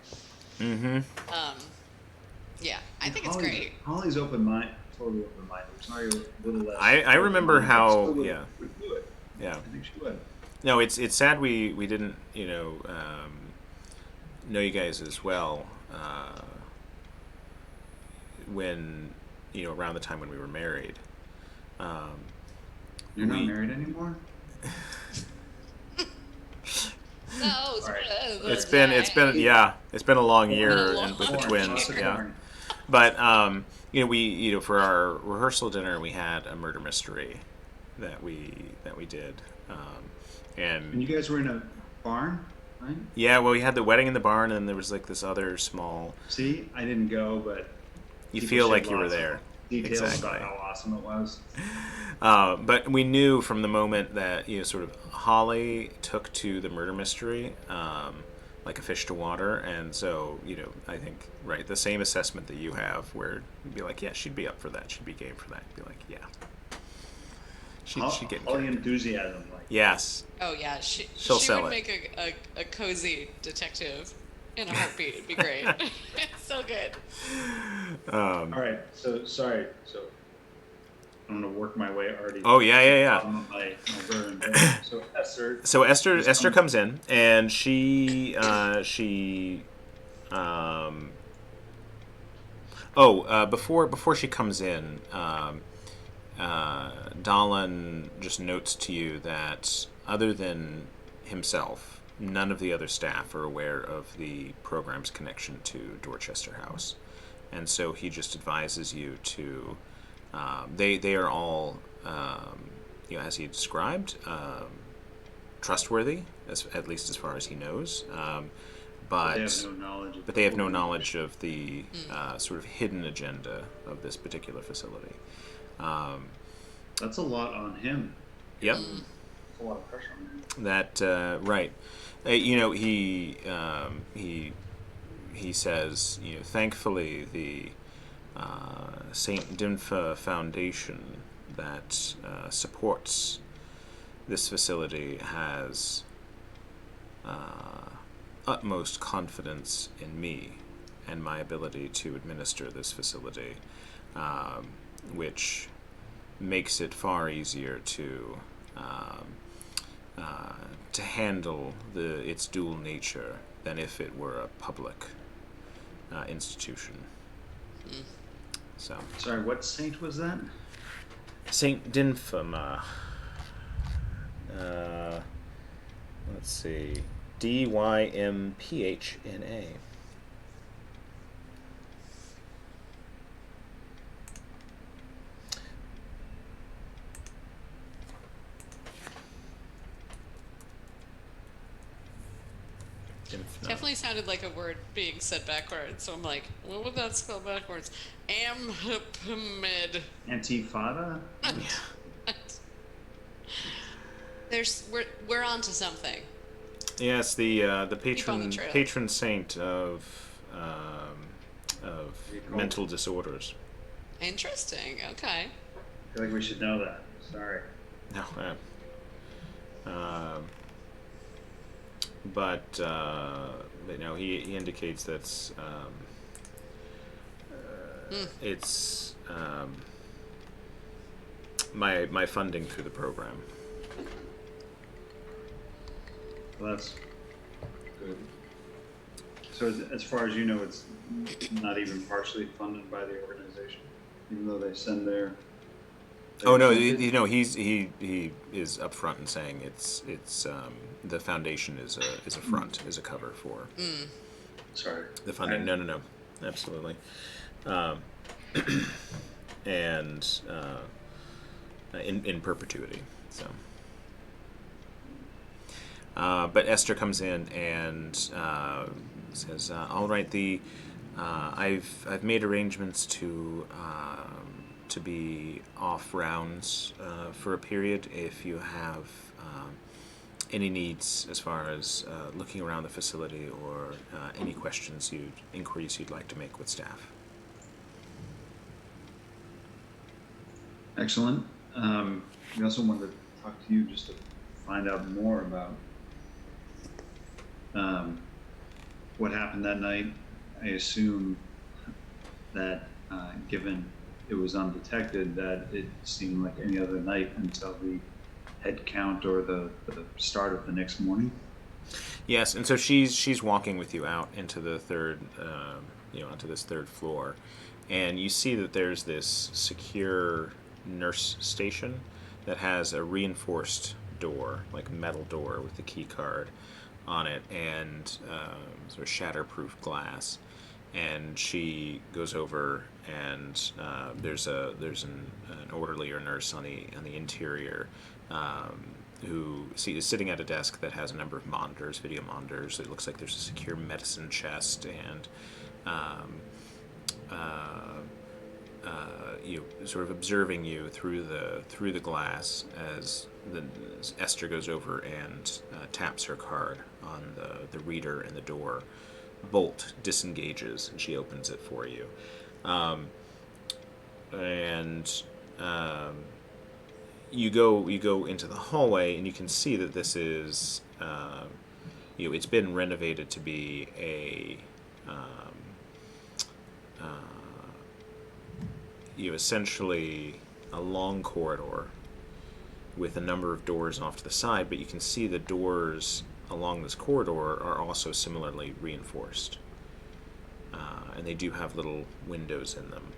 Mm-hmm. Yeah, I think it's great. Holly's totally open-minded. Sorry, a little less. I remember how. Would do it. Yeah. I think she would. No, it's sad we didn't know you guys as well when around the time when we were married. Um, You're not we married anymore? No, All right. it's been a long It's been a year long and with the Born, twins, lots of yeah. born. But we for our rehearsal dinner we had a murder mystery that we did, And you and guys were in a barn, right? yeah, well, we had the wedding in the barn, and there was like this other small. See, I didn't go, but You people feel shared like you were lots of there. details Exactly. about how awesome it was. But we knew from the moment that sort of Holly took to the murder mystery, like a fish to water, and so I think right the same assessment that you have, where you'd be like, yeah, she'd be up for that, she'd be game for that, you'd be like, yeah, she'd get in Holly character. enthusiasm, like Yes, Oh yeah, she She'll sell would it. make a cozy detective in a heartbeat. It'd be great. It's so good. all right. So sorry. So I'm gonna work my way already. Oh, yeah, yeah, yeah. Bottom of my burn. So Esther. So Esther Just come- comes in, and she um, before she comes in, Dahlin just notes to you that other than himself, none of the other staff are aware of the program's connection to Dorchester House, and so he just advises you to. They are all, as he described, trustworthy, at least as far as he knows. But They have no knowledge. Of but they have no knowledge of the sort of hidden agenda of this particular facility. That's a lot on him. Yep, That's a lot of pressure on him. that right. He says, thankfully the Saint Dinfa Foundation that supports this facility has utmost confidence in me and my ability to administer this facility, which makes it far easier to handle its dual nature than if it were a public institution. So, Sorry, what saint was that? Saint Dynphama. Let's see, Dymphna. Definitely sounded like a word being said backwards. So I'm like, what would that spell backwards? Amhpmed. Antifada? We're on to something. Yes, the on the patron trail. saint of mental disorders. Interesting. Okay. I feel like we should know that. Sorry. No, but he indicates that's it's my funding through the program. Well, that's good. So as far as you know, it's not even partially funded by the organization, even though they send their. Oh no, percentage? he is upfront in saying it's the foundation is a front, is a cover for Sorry. the funding. No, absolutely, and in perpetuity. So, but Esther comes in and says, "All right, I've made arrangements to be off rounds for a period. If you have any needs as far as looking around the facility or any inquiries you'd like to make with staff." Excellent. We also wanted to talk to you just to find out more about what happened that night. I assume that given it was undetected, that it seemed like any other night until the head count or the start of the next morning? Yes, and so she's walking with you out into the third, onto this third floor, and you see that there's this secure nurse station that has a reinforced door, like metal door with the key card on it, and sort of shatterproof glass. And she goes over, and there's an orderly or nurse on the interior, who is sitting at a desk that has a number of monitors, video monitors. It looks like there's a secure medicine chest, and sort of observing you through the glass as Esther goes over and taps her card on the reader, and the door bolt disengages, and she opens it for you. And you go into the hallway, and you can see that this is it's been renovated to be a essentially a long corridor with a number of doors off to the side, but you can see the doors along this corridor are also similarly reinforced, and they do have little windows in them,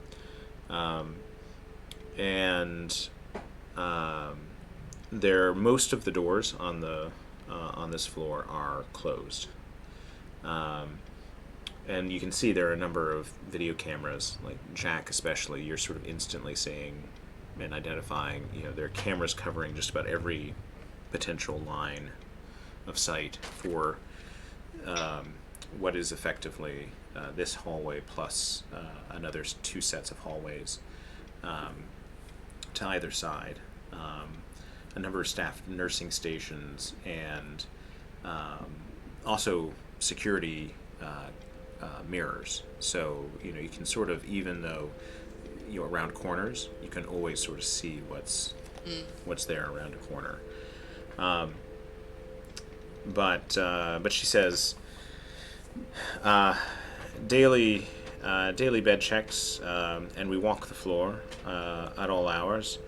and most of the doors on this floor are closed, and you can see there are a number of video cameras, like Jack especially. You're sort of instantly seeing and identifying. There are cameras covering just about every potential line of sight for what is effectively this hallway plus another two sets of hallways to either side. A number of staffed nursing stations, and also security mirrors. So you can sort of, even though around corners, you can always sort of see what's there around a corner. But she says daily bed checks, and we walk the floor at all hours.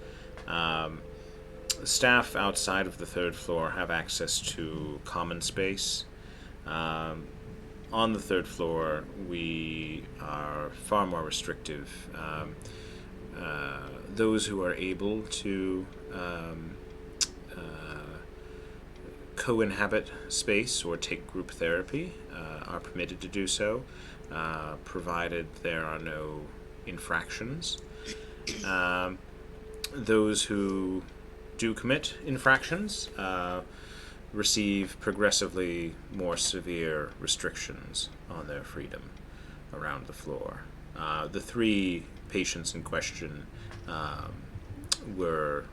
Staff outside of the third floor have access to common space. On the third floor, we are far more restrictive. Those who are able to co-inhabit space or take group therapy are permitted to do so, provided there are no infractions. Those who do commit infractions receive progressively more severe restrictions on their freedom around the floor. The three patients in question were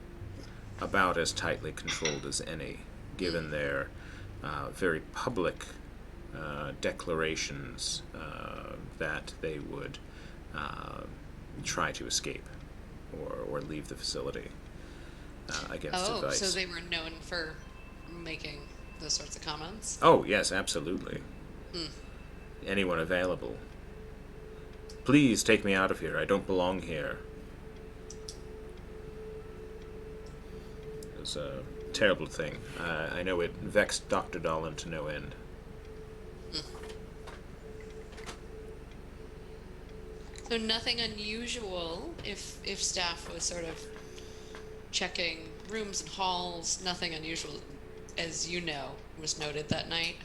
about as tightly controlled as any, given their very public declarations that they would try to escape or leave the facility against advice. So they were known for making those sorts of comments? Oh, yes, absolutely. Anyone available. Please take me out of here. I don't belong here. It was a terrible thing. I know it vexed Dr. Dolan to no end. So nothing unusual if staff was sort of checking rooms and halls, nothing unusual, as you know, was noted that night?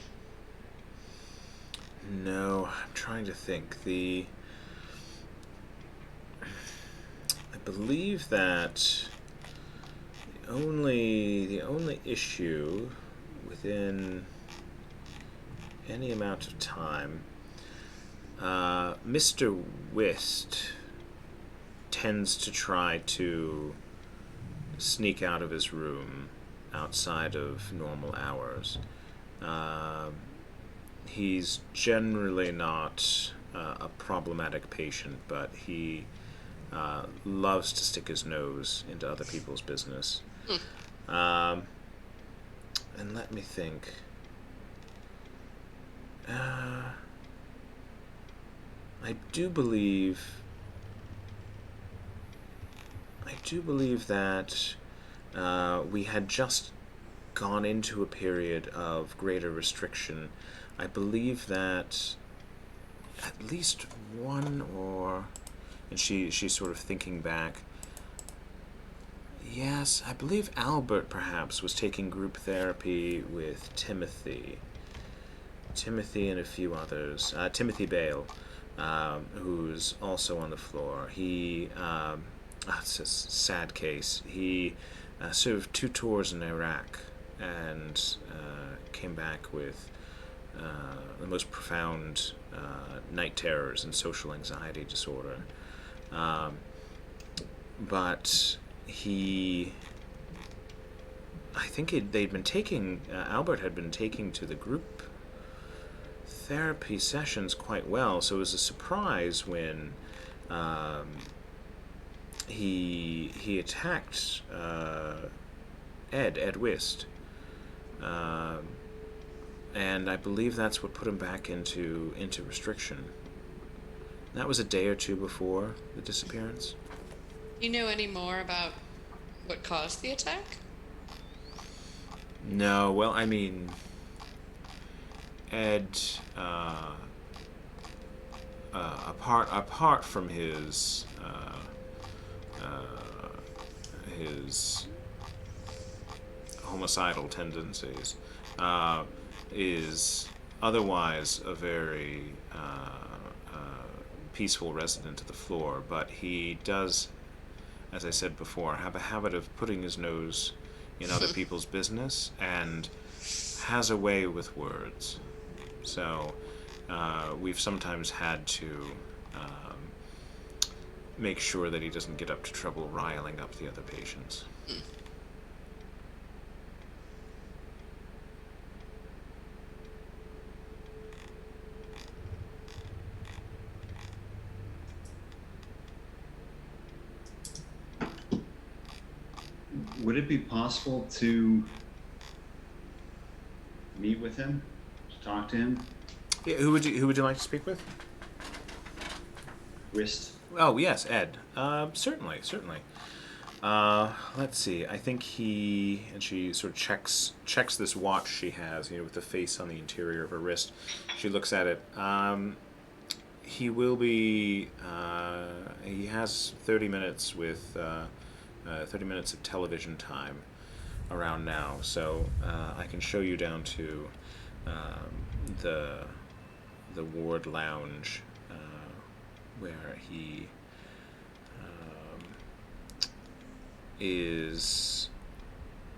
No, I'm trying to think. I believe that the only issue within any amount of time, Mr. Wist tends to try to sneak out of his room outside of normal hours. He's generally not a problematic patient, but he loves to stick his nose into other people's business. And let me think. I do believe that we had just gone into a period of greater restriction. I believe that at least one or... And she's sort of thinking back. Yes, I believe Albert perhaps was taking group therapy with Timothy. Timothy and a few others. Timothy Bale, who's also on the floor. It's a sad case. He served 2 tours in Iraq and came back with the most profound night terrors and social anxiety disorder. But I think they'd been taking, Albert had been taking to the group therapy sessions quite well, so it was a surprise when he attacked Ed Wist, and I believe that's what put him back into restriction. That was a day or two before the disappearance. You know any more about what caused the attack? No, well, I mean, Ed, apart from his homicidal tendencies, is otherwise a very peaceful resident of the floor, but he does, as I said before, have a habit of putting his nose in other people's business and has a way with words. So we've sometimes had to make sure that he doesn't get up to trouble riling up the other patients. Would it be possible to meet with him, to talk to him? Yeah, who would you like to speak with? Wrist. Oh yes, Ed. Certainly. Let's see. I think she sort of checks this watch she has, with the face on the interior of her wrist. She looks at it. He will be. He has 30 minutes with 30 minutes of television time around now, so I can show you down to the ward lounge where he is,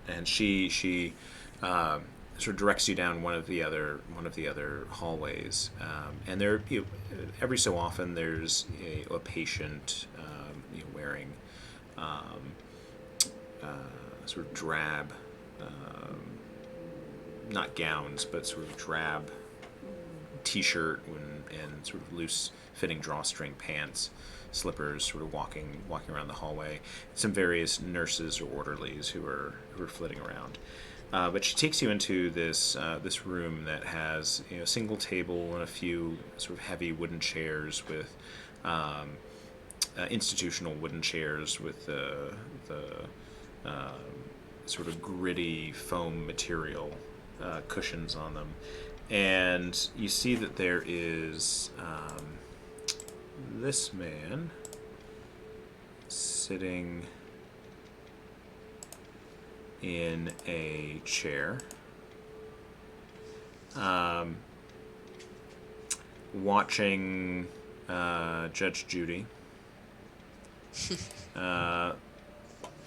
and she sort of directs you down one of the other hallways, and there, every so often there's a patient wearing sort of drab, not gowns, but sort of drab t-shirt and sort of loose fitting drawstring pants, slippers, sort of walking around the hallway. Some various nurses or orderlies who are flitting around. But she takes you into this room that has a single table and a few sort of heavy wooden chairs with institutional wooden chairs with the sort of gritty foam material cushions on them. And you see that there is this man sitting in a chair, watching Judge Judy.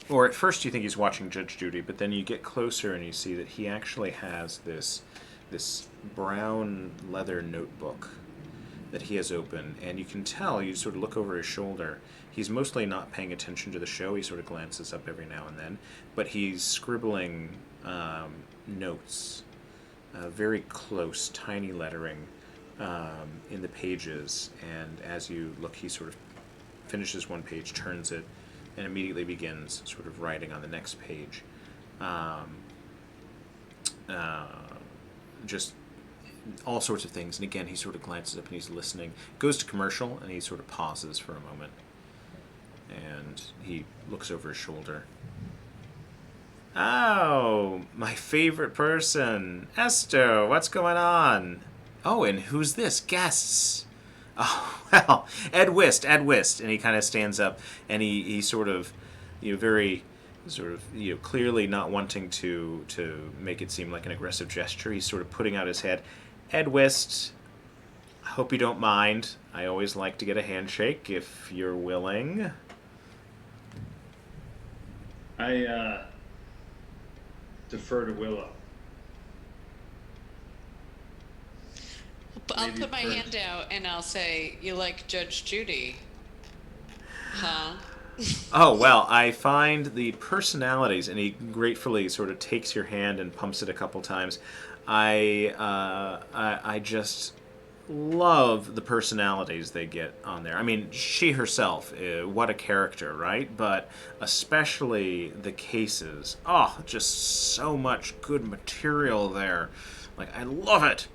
Or at first you think he's watching Judge Judy, but then you get closer and you see that he actually has this brown leather notebook that he has open, and you can tell, you sort of look over his shoulder, he's mostly not paying attention to the show. He sort of glances up every now and then, but he's scribbling notes, very close, tiny lettering in the pages, and as you look, he sort of finishes one page, turns it, and immediately begins sort of writing on the next page. Just all sorts of things. And again, he sort of glances up and he's listening. Goes to commercial and he sort of pauses for a moment. And he looks over his shoulder. Oh, my favorite person. Esther, what's going on? Oh, and who's this? Guests. Oh, well, Ed Wist. And he kind of stands up and he sort of, very sort of, clearly not wanting to make it seem like an aggressive gesture. He's sort of putting out his head. Ed Wist, I hope you don't mind. I always like to get a handshake if you're willing. I defer to Willow. I'll Maybe put my first. hand out and I'll say, "You like Judge Judy, huh?" Oh, well, I find the personalities, and he gratefully sort of takes your hand and pumps it a couple times. I just love the personalities they get on there. I mean, she herself, what a character, right? But especially the cases. Oh, just so much good material there. Like, I love it.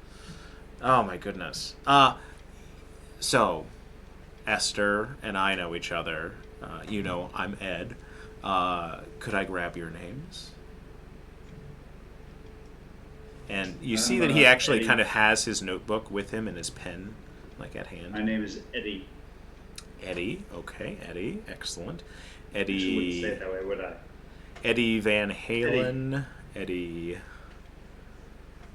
Oh, my goodness. So, Esther and I know each other. I'm Ed. Could I grab your names? And you see I'm that he actually Eddie. kind of has his notebook with him and his pen, like at My hand. name is Eddie. Eddie, okay, Eddie, excellent. Actually, wouldn't say it Eddie, that way, would I? Eddie Van Eddie. Halen. Eddie.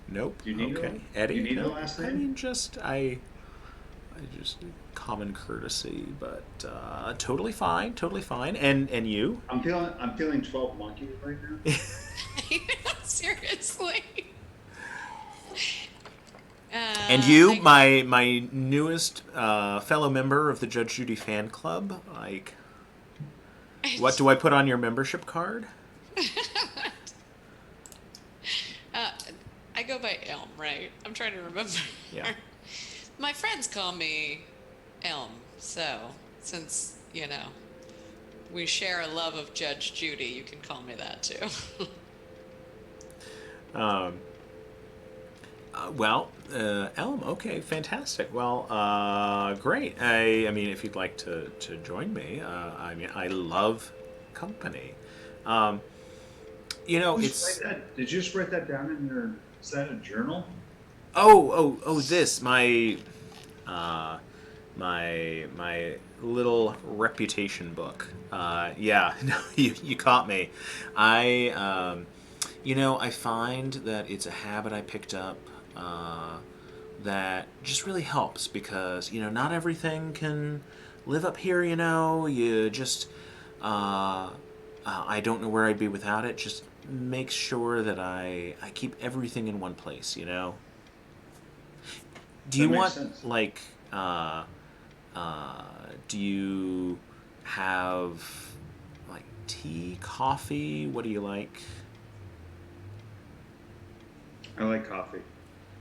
Nope. Do you need Okay. a, Eddie. do you need a Nope. last I name? mean, I just common courtesy, but totally fine, totally fine. And you? I'm feeling 12 monkeys right now. Seriously. And you, I, my newest fellow member of the Judge Judy fan club. Like, what do I put on your membership card? uh, I go by Elm, right? I'm trying to remember. Yeah. My friends call me Elm, so since, we share a love of Judge Judy, you can call me that too. Um, Elm. Okay, fantastic. Well, great. I mean, if you'd like to join me, I mean, I love company. Um, it's Did you just write that down in your? Is that a journal? oh, this uh, my little reputation book. Yeah, no, you caught me. I I find that it's a habit I picked up that just really helps because not everything can live up here. You just I don't know where I'd be without it. Just make sure that I keep everything in one place. Do That you makes want sense. like uh, uh, do you have like tea, coffee? What do you like? I like coffee.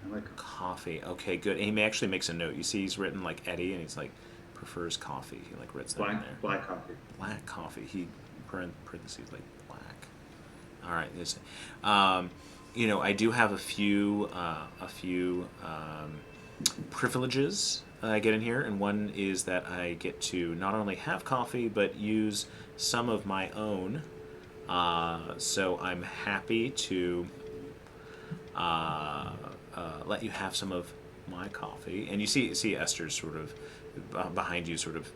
I like Coffee. Okay, good. And he actually makes a note. You see, he's written like Eddie, and he's like prefers coffee. He like writes that in there. black coffee. Black coffee. He parentheses like black. All right. Um, I do have a few privileges I get in here, and one is that I get to not only have coffee but use some of my own. So I'm happy to uh, let you have some of my coffee. And you see Esther sort of behind you, sort of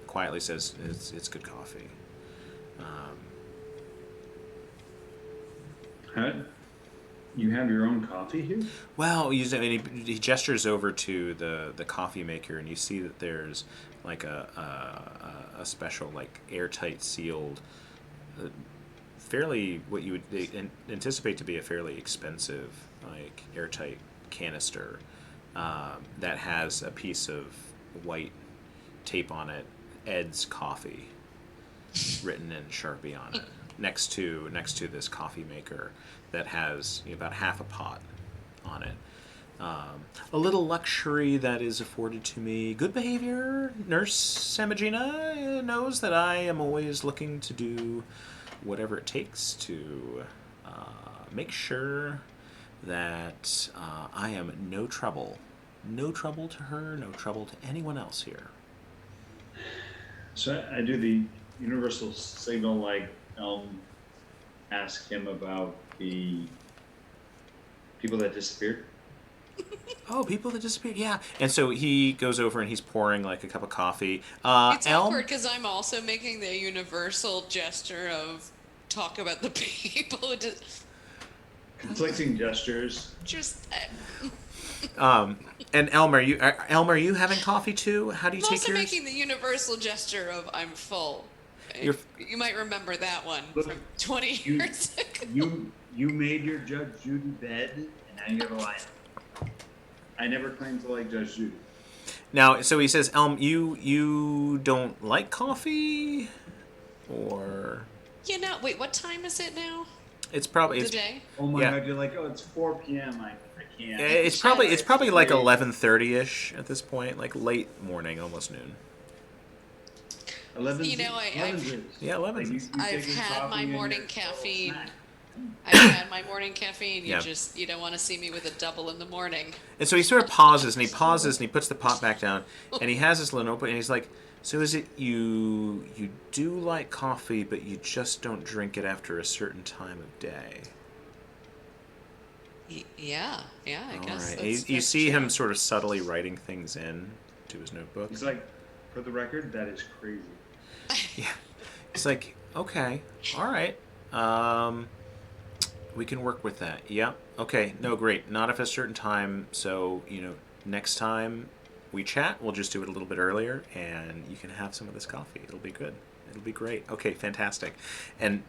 quietly says, "It's good coffee." Um, Huh? You have your own coffee here? Well, he gestures over to the coffee maker, and you see that there's like a special like airtight sealed, uh, fairly what you would anticipate to be a fairly expensive like airtight canister that has a piece of white tape on it, Ed's Coffee, written in Sharpie on it, next to this coffee maker that has about half a pot on it. A little luxury that is afforded to me. Good behavior. Nurse Samagina knows that I am always looking to do whatever it takes to make sure that I am no trouble. No trouble to her, no trouble to anyone else here. So I do the universal signal like ask him about the people that disappeared? Oh, people that disappeared. Yeah. And so he goes over and he's pouring like a cup of coffee. It's Elm. awkward because I'm also making the universal gesture of talk about the people who Conflicting gestures. just. And Elm, are you having coffee too? How do you I'm take also yours? making the universal gesture of I'm full. You're- You might remember that one Look, from 20 you- years ago. You made your Judge Judy bed, and now you gotta lie. I never claimed to like Judge Judy. Now, so he says, Elm, you don't like coffee, or Wait, what time is it now? it's probably The day? Oh my Yeah. god, you're like, oh, it's 4 p.m. I can't. it's probably like Great. 11:30 ish at this point, like late morning, almost noon. 11. You know, Yeah, 11. I've had my morning caffeine. Snack. I've had my morning caffeine. Yeah. You don't want to see me with a double in the morning. And so he sort of pauses and he puts the pot back down and he has his little notebook and he's like, so is it you do like coffee but you just don't drink it after a certain time of day? Yeah, I All guess. right. You see him sort of subtly writing things in to his notebook. He's like, for the record, that is crazy. Yeah. He's like, okay, all right. We can work with that. Yeah. Okay. No, great. Not at a certain time. So, next time we chat, we'll just do it a little bit earlier and you can have some of this coffee. It'll be good. It'll be great. Okay, fantastic. And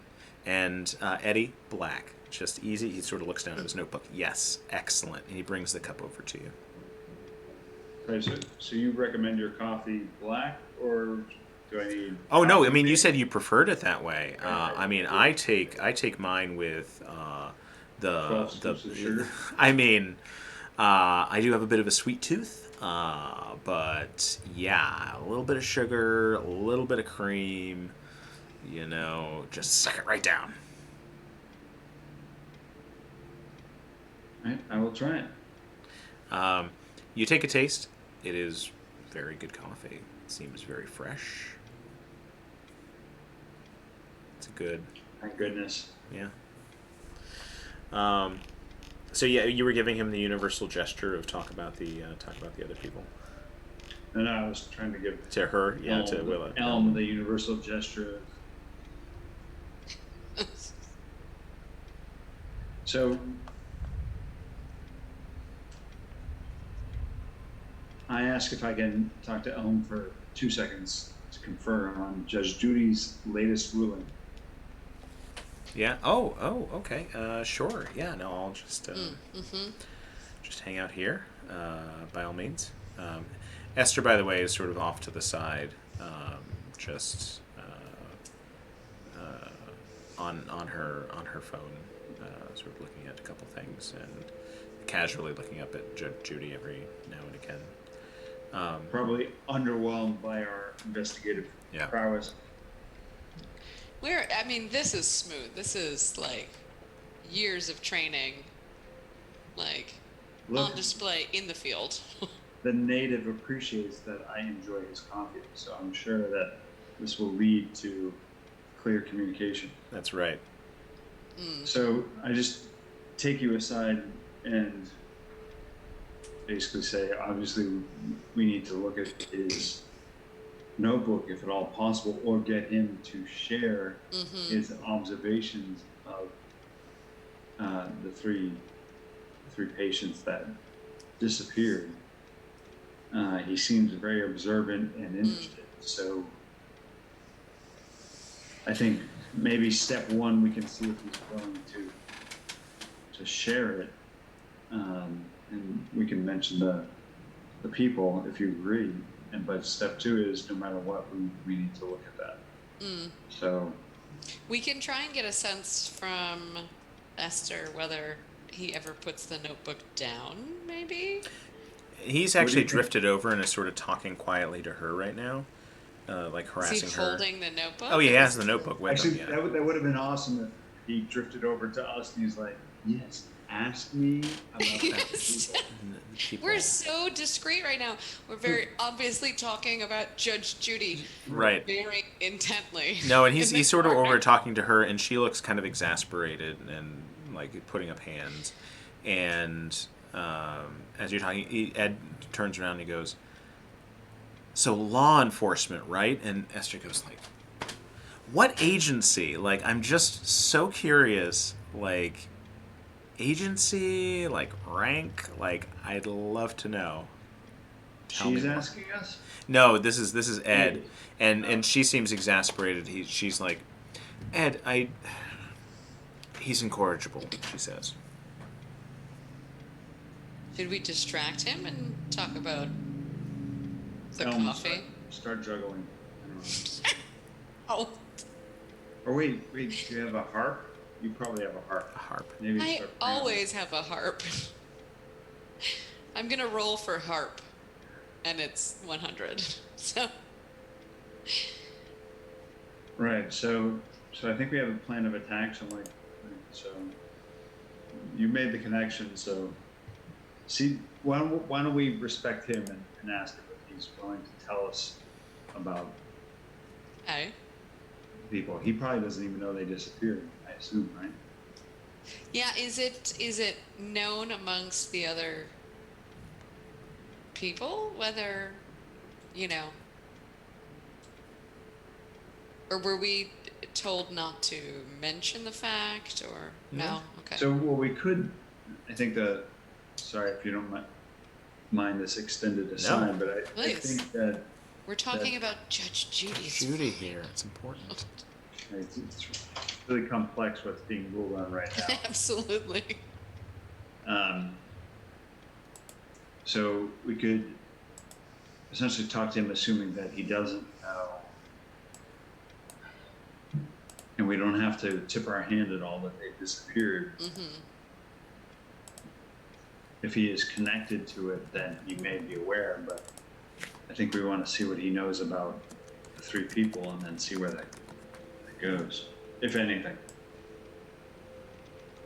Eddie, black. Just easy. He sort of looks down at his notebook. Yes, excellent. And he brings the cup over to you. Okay, so you recommend your coffee black, or do I need? Oh no! I mean, you said you preferred it that way. I mean, I take mine with 12 scoops of sugar? I mean, I do have a bit of a sweet tooth, but yeah, a little bit of sugar, a little bit of cream. Just suck it right down. All right, I will try it. You take a taste. It is very good coffee. It seems very fresh. It's a good. Thank goodness. Yeah. So yeah, you were giving him the universal gesture of talk about the other people. And I was trying to give To her, yeah, to Willa. Elm the universal gesture. So I ask if I can talk to Elm for 2 seconds to confer on Judge Judy's latest ruling. Yeah. Oh. Okay. Sure. Yeah. No, I'll just just hang out here, by all means. Esther, by the way, is sort of off to the side, just on her phone, sort of looking at a couple things and casually looking up at Judy every now and again. Probably underwhelmed by our investigative Yeah. prowess. This is smooth. This is like years of training, like Look, on display in the field. the native appreciates that I enjoy his coffee, so I'm sure that this will lead to clear communication. That's right. So I just take you aside and basically say, obviously, we need to look at his notebook, if at all possible, or get him to share his observations of the three patients that disappeared. He seems very observant and interested. So I think maybe step one, we can see if he's willing to share it, and we can mention the people if you agree. But step two is, no matter what, we need to look at that. So We can try and get a sense from Esther whether he ever puts the notebook down, maybe? He's actually drifted over and is sort of talking quietly to her right now, like Is harassing he her. holding the notebook? Oh, yeah, he has the notebook with actually, him. Yeah. that would have been awesome if he drifted over to us and he's like, "Yes, ask me about that people. People. We're so discreet right now. We're very obviously talking about Judge Judy Right. very intently. No, and in he's this sort of over courtroom. talking to her, and she looks kind of exasperated and like putting up hands. And as you're talking, Ed turns around and he goes, "So law enforcement, right?" And Esther goes like, "What agency? Like, I'm just so curious. Like, agency, like rank, like I'd love to know." Tell me She's more. asking us? No, this is Ed, Oh. and she seems exasperated. She's like, "Ed, he's incorrigible," she says. Should we distract him and talk about the Tell him to coffee? start juggling. I don't know. Oh, Or wait, do you have a harp? You probably have a harp. A harp. Maybe I start playing. always have a harp. I'm gonna roll for harp, and it's 100. So Right. So I think we have a plan of attack. So you made the connection. So see, why don't we respect him and ask him if he's willing to tell us about okay. people? He probably doesn't even know they disappeared. I assume, right? Yeah, is it known amongst the other people whether, you know, or were we told not to mention the fact, or no? Okay. So well, we could. I think the. Sorry if you don't mind this extended aside, but I Please. think that We're talking about Judge Judy's. Judy here. It's important. it's really complex what's being ruled on right now. Absolutely. So we could essentially talk to him, assuming that he doesn't know, and we don't have to tip our hand at all that they disappeared. Mm-hmm. If he is connected to it, then he may be aware. But I think we want to see what he knows about the three people, and then see where that goes, if anything.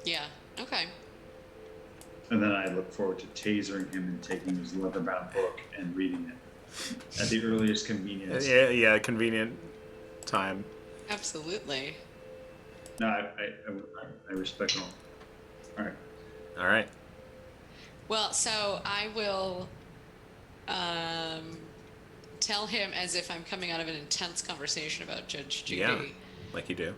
Yeah. Okay. And then I look forward to tasering him and taking his leather-bound book and reading it at the earliest convenience. Yeah, convenient time. Absolutely. No, I respect all. All right. All right. Well, so I will tell him as if I'm coming out of an intense conversation about Judge Judy. Yeah, like you do.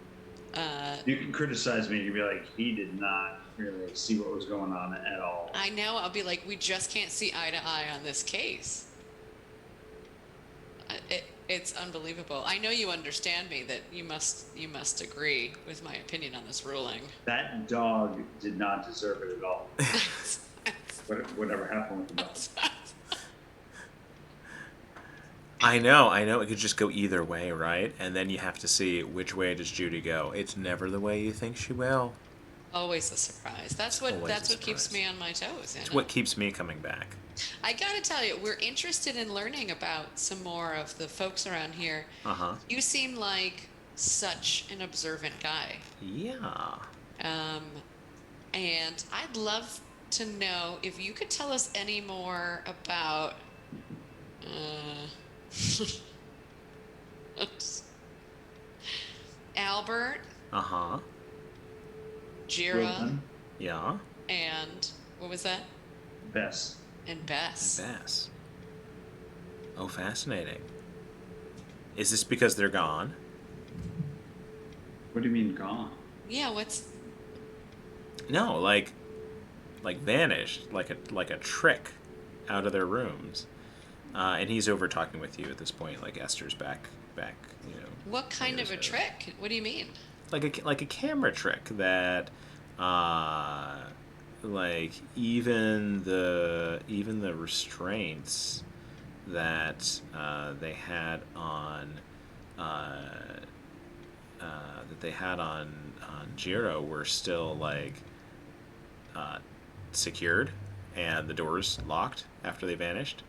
You can criticize me. You can be like, he did not really see what was going on at all. I know. I'll be like, we just can't see eye to eye on this case. It's unbelievable. I know you understand me, that you must agree with my opinion on this ruling. That dog did not deserve it at all. Whatever happened with the dog. I know. It could just go either way, right? And then you have to see which way does Judy go. It's never the way you think she will. Always a surprise. That's what keeps me on my toes. It's what keeps me coming back. I gotta tell you, we're interested in learning about some more of the folks around here. Uh-huh. You seem like such an observant guy. Yeah. And I'd love to know if you could tell us any more about Albert, Uh-huh. Jira, Wilton, Yeah. and what was that? Bess. And Bess. Bess. Oh, fascinating. Is this because they're gone? What do you mean gone? Yeah, what's No, like vanished, like a trick out of their rooms. And he's over talking with you at this point. Like Esther's back. You know. what kind of a years ago. trick? What do you mean? Like a camera trick that, like even the restraints that they had on Jiro were still like secured, and the doors locked after they vanished.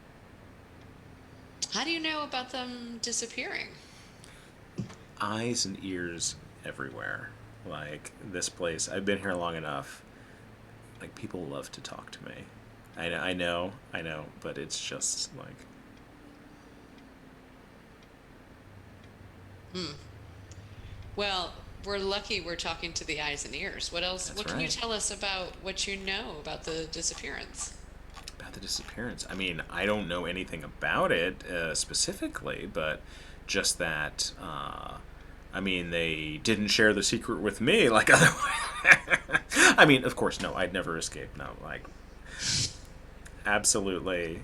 How do you know about them disappearing? Eyes and ears everywhere. Like this place, I've been here long enough. like people love to talk to me. I know, but it's just like. Well, we're lucky we're talking to the eyes and ears. What else? That's What can you right. tell us about what you know about the disappearance? About the disappearance. I mean, I don't know anything about it specifically, but just that. I mean, they didn't share the secret with me like otherwise. I mean, of course, no. I'd never escape. No, like, absolutely,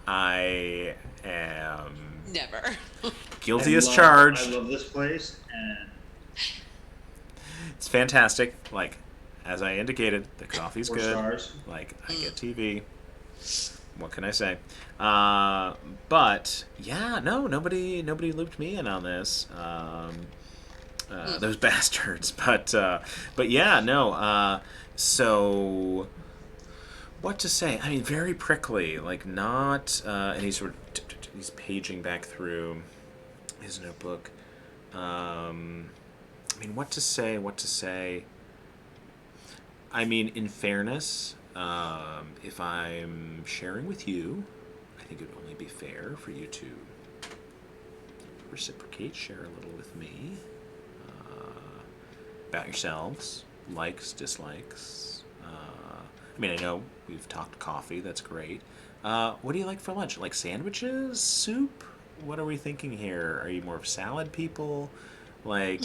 I am Never. guilty as charged. I love this place, and It's fantastic. Like, as I indicated, the coffee's 4 good. stars. Like, I get TV. What can I say? But yeah, no, nobody looped me in on this. Those bastards. But yeah, no. So what to say? I mean, very prickly. Like, not. And he's sort of he's paging back through his notebook. I mean, what to say? What to say? I mean, in fairness, if I'm sharing with you, I think it would only be fair for you to reciprocate, share a little with me about yourselves, likes, dislikes. I mean, I know we've talked coffee, that's great. What do you like for lunch? Like sandwiches? Soup? What are we thinking here? Are you more of salad people? Like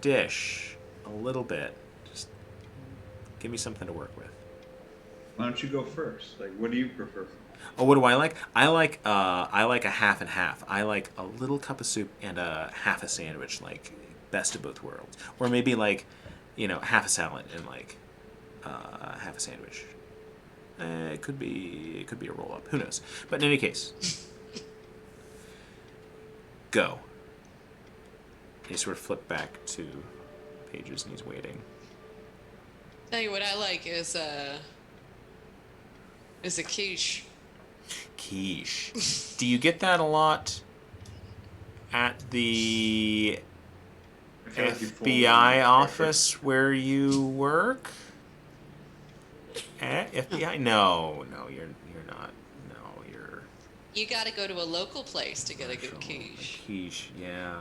dish? A little bit. Just give me something to work with. Why don't you go first? Like, what do you prefer? Oh, what do I like? I like a half and half. I like a little cup of soup and a half a sandwich, like best of both worlds. Or maybe like, half a salad and like half a sandwich. It could be a roll up. Who knows? But in any case, go. He sort of flipped back to pages and he's waiting. Tell you what I like is a quiche. Quiche. Do you get that a lot at the I feel like you fall FBI in office where you work? FBI? No, you're not. No, you're. You got to go to a local place to get a good commercial. quiche. Quiche, yeah.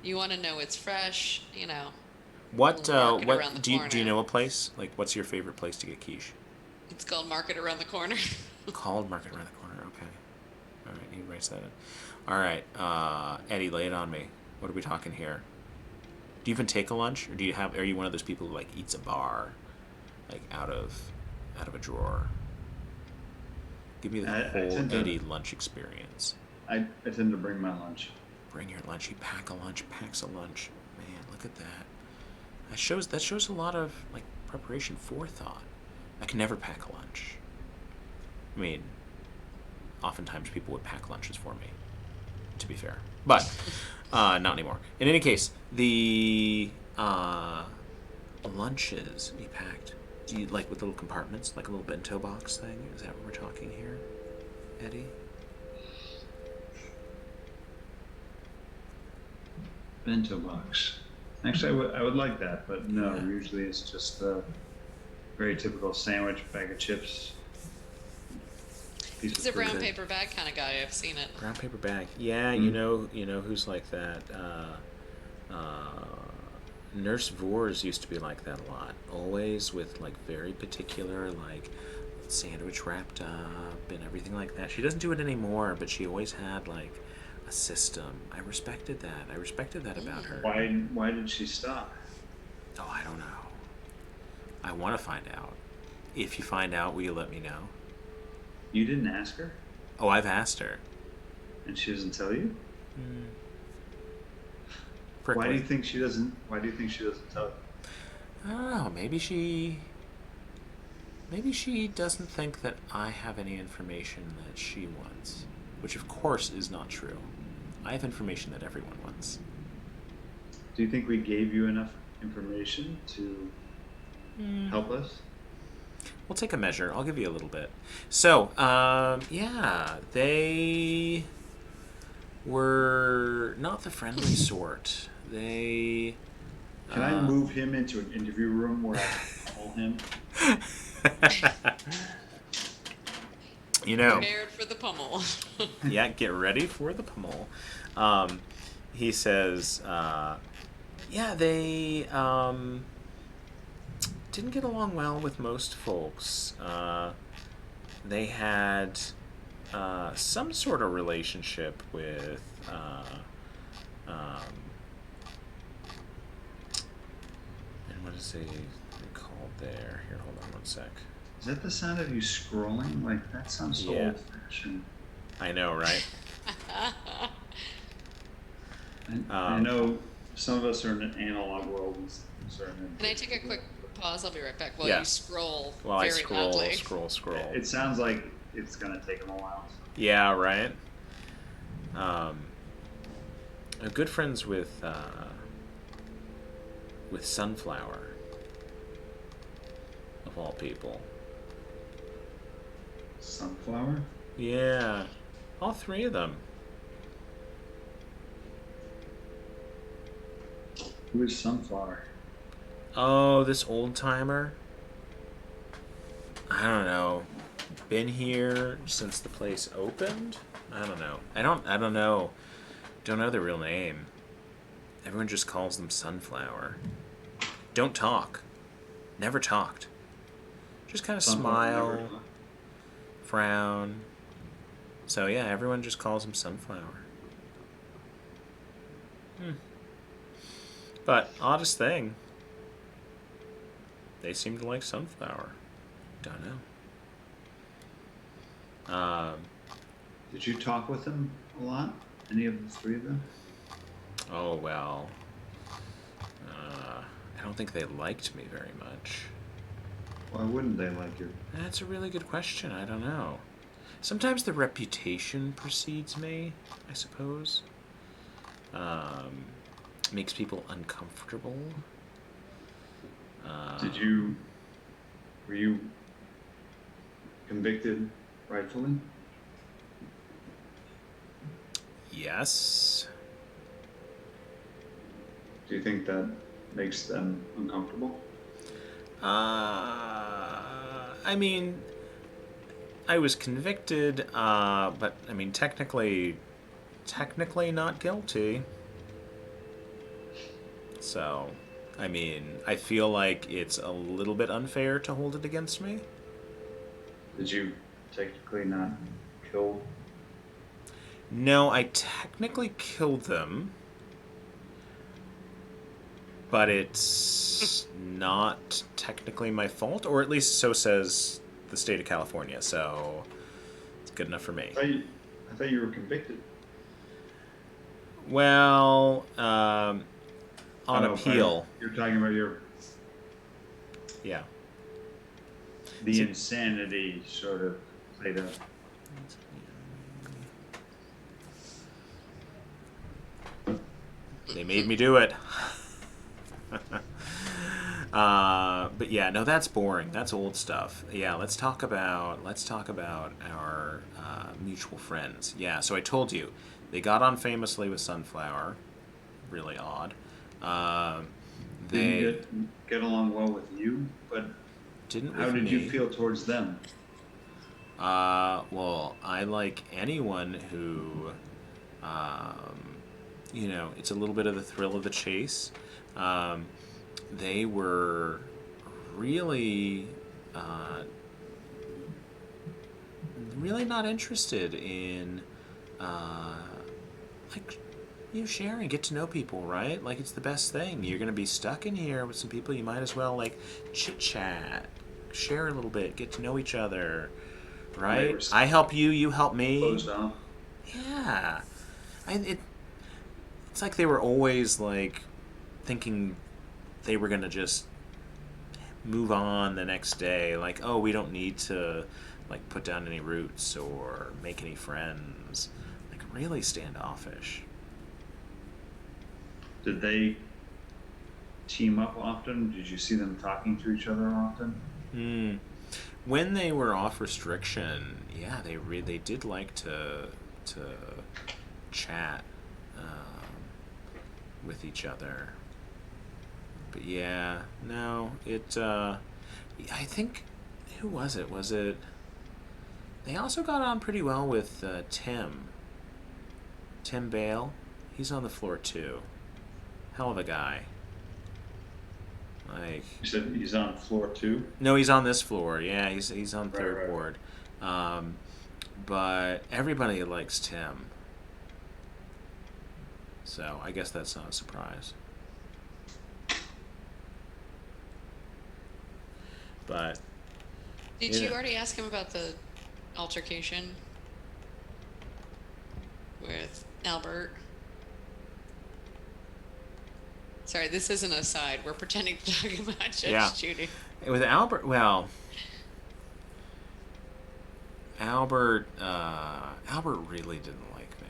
You want to know it's fresh, What Market around the do you corner. know a place? Like, what's your favorite place to get quiche? It's called Market Around the Corner. Called Market Around the Corner. Okay. All right, he writes that in. All right, Eddie, lay it on me. What are we talking here? Do you even take a lunch, or are you one of those people who like eats a bar, like out of a drawer? Give me the I whole tend to- Eddie lunch experience. I tend to bring my lunch. Bring your lunch. He packs a lunch. Man, look at that. That shows a lot of like preparation, forethought. I can never pack a lunch. I mean, oftentimes people would pack lunches for me, to be fair. But not anymore. In any case, the lunches he packed. Do you like with little compartments, like a little bento box thing? Is that what we're talking here, Eddie? Bento box. Actually, I would like that, but no. Yeah. Usually, it's just a very typical sandwich, bag of chips, piece He's of a brown fruit. paper bag kind of guy. I've seen it. Brown paper bag. Yeah, Mm. you know who's like that. Nurse Vors used to be like that a lot. Always with like very particular like sandwich wrapped up and everything like that. She doesn't do it anymore, but she always had like a system. I respected that. About her. Why did she stop? Oh, I don't know. I want to find out. If you find out, will you let me know? You didn't ask her, Oh, I've asked her. and she doesn't tell you. Prickly. Why do you think she doesn't? Why do you think she doesn't tell you? I don't know. Maybe she doesn't think that I have any information that she wants, which of course is not true. I have information that everyone wants. Do you think we gave you enough information to help us? We'll take a measure. I'll give you a little bit. So, yeah, they were not the friendly sort. They. Can I move him into an interview room where I can call him? You know, Prepared for the pummel. yeah, get ready for the pummel. Um, he says, yeah, they didn't get along well with most folks. They had some sort of relationship with. Um, and what is they called there? Here, hold on one sec. Is that the sound of you scrolling? Like, that sounds so Yeah. old-fashioned. I know, right? I know some of us are in an analog world and some are in a Can I take a quick pause? I'll be right back while Yeah. you scroll Well, I very scroll, loudly. scroll. It sounds like it's gonna take them a while. Yeah, right. Good friends with Sunflower, of all people. Sunflower? Yeah, all three of them. Who is Sunflower? Oh, this old timer. I don't know. Been here since the place opened. I don't know. I don't know. Don't know their real name. Everyone just calls them Sunflower. Don't talk. Never talked. Just kind of smile, frown. So yeah, everyone just calls him Sunflower. But oddest thing, they seem to like Sunflower. Don't know. Did you talk with them a lot? Any of the three of them? Oh well. I don't think they liked me very much. Why wouldn't they like you? That's a really good question. I don't know. Sometimes the reputation precedes me, I suppose. Makes people uncomfortable. Were you convicted rightfully? Yes. Do you think that makes them uncomfortable? I mean, I was convicted, but I mean, technically not guilty. So, I mean, I feel like it's a little bit unfair to hold it against me. Did you technically not kill? No, I technically killed them, but it's not technically my fault, or at least so says the state of California, so it's good enough for me. I thought you were convicted. Well, on appeal. You're talking about Yeah. the insanity sort of played out. They made me do it. But yeah, no, that's boring. That's old stuff. Yeah, let's talk about our mutual friends. Yeah, so I told you they got on famously with Sunflower. Really odd. They Didn't get along well with you, but didn't. How with did me. you feel towards them? Well, I like anyone who, it's a little bit of the thrill of the chase. They were really, really not interested in, sharing, get to know people, right? Like, it's the best thing. You're going to be stuck in here with some people, you might as well, like, chit-chat, share a little bit, get to know each other, right? I help you, you help me. Closed off. Yeah. It's like they were always, like, thinking they were going to just move on the next day. Like, oh, we don't need to, like, put down any roots or make any friends. Like, really standoffish. Did they team up often? Did you see them talking to each other often? When they were off restriction, yeah, they did like to chat with each other. But yeah, no, I think who was it? Was it? They also got on pretty well with Tim Bale. He's on the floor too. Hell of a guy. Like, You said he's on floor 2? no, he's on this floor. Yeah, he's on Right, third right. board. But everybody likes Tim. So I guess that's not a surprise. But Did Yeah. you already ask him about the altercation with Albert? Sorry, this isn't a side. We're pretending to talk about Judge Yeah. Judy. with Albert, well, Albert really didn't like me.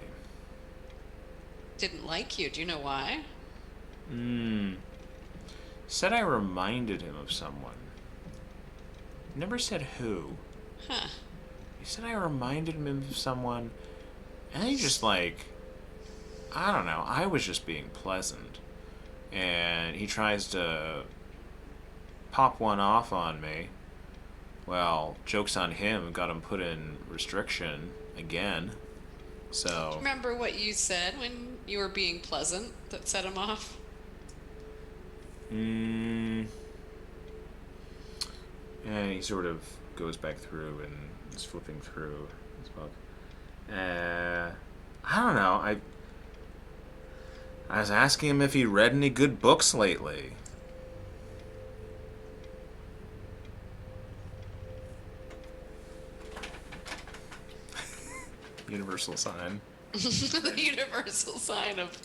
Didn't like you. Do you know why? Said I reminded him of someone. Never said who. Huh. He said I reminded him of someone, and he just like, I don't know. I was just being pleasant, and he tries to pop one off on me. Well, joke's on him. Got him put in restriction again. So Remember what you said when you were being pleasant that set him off? And he sort of goes back through and is flipping through his book. I don't know. I was asking him if he read any good books lately. Universal sign. The universal sign of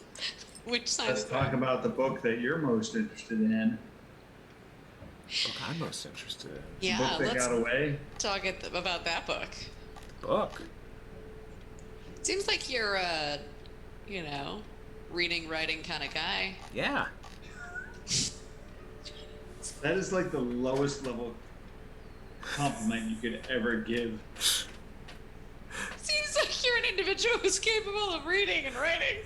which sign Let's is talk that? about the book that you're most interested in. Book I'm most interested in. The Yeah, book that let's got away. talk about that book. Book. Seems like you're you know, reading, writing kind of guy. Yeah. That is like the lowest level compliment you could ever give. Seems like you're an individual who's capable of reading and writing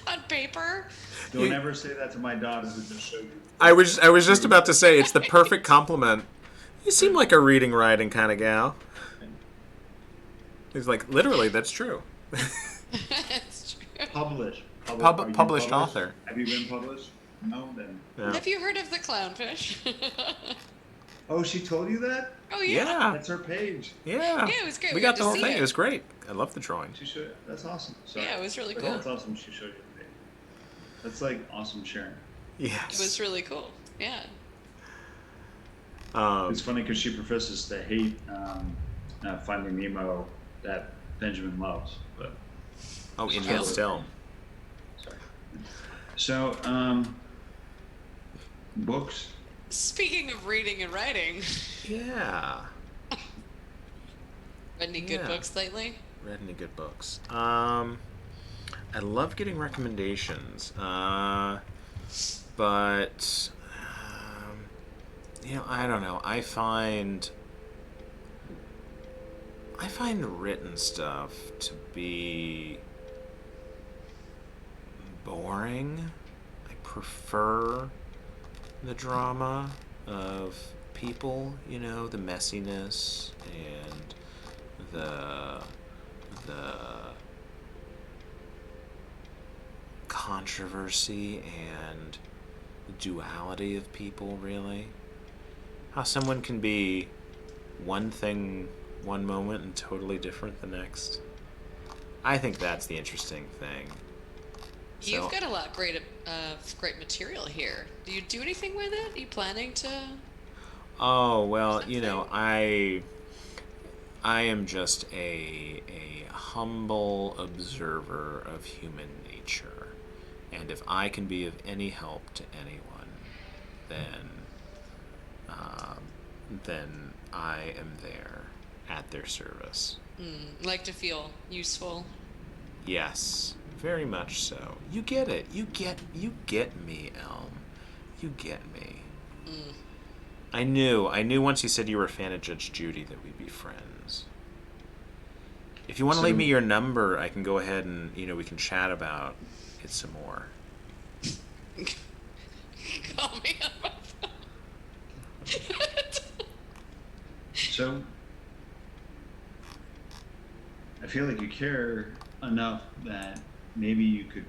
on paper. Don't ever say that to my daughter who just showed you. I was just about to say it's the perfect compliment. You seem like a reading, writing kind of gal. He's like, literally, that's true. It's true. Published. Are you Published published? author. Have you been published? No, then. Yeah. Have you heard of the clownfish? Oh, she told you that? Oh yeah. Yeah. That's her page. Yeah. Yeah, it was great. We We got got the to whole see thing. it. It was great. I love the drawing. She showed. That's awesome. Sorry. Yeah, it was really But cool. That's awesome. She showed you the page. That's like awesome sharing. Yes. It was really cool. Yeah. It's funny because she professes to hate Finding Nemo that Benjamin loves. But oh, Indian Still. sorry. So, books. Speaking of reading and writing, Yeah. read any good Yeah. books lately? Read any good books? I love getting recommendations. But you know, I don't know. I find written stuff to be boring. I prefer the drama of people, you know, the messiness and the controversy and the duality of people, really. How someone can be one thing one moment and totally different the next. I think that's the interesting thing. You've So- got a lot of great material here. Do you do anything with it? Are you planning to? Oh, well, you know, I am just a humble observer of human nature. And if I can be of any help to anyone, then I am there at their service. Like to feel useful? Yes, very much so. You get it. You get me, Elm. You get me. I knew once you said you were a fan of Judge Judy that we'd be friends. If you want to So- leave me your number, I can go ahead and, you know, we can chat about it some more. Call me on my phone. So I feel like you care enough that maybe you could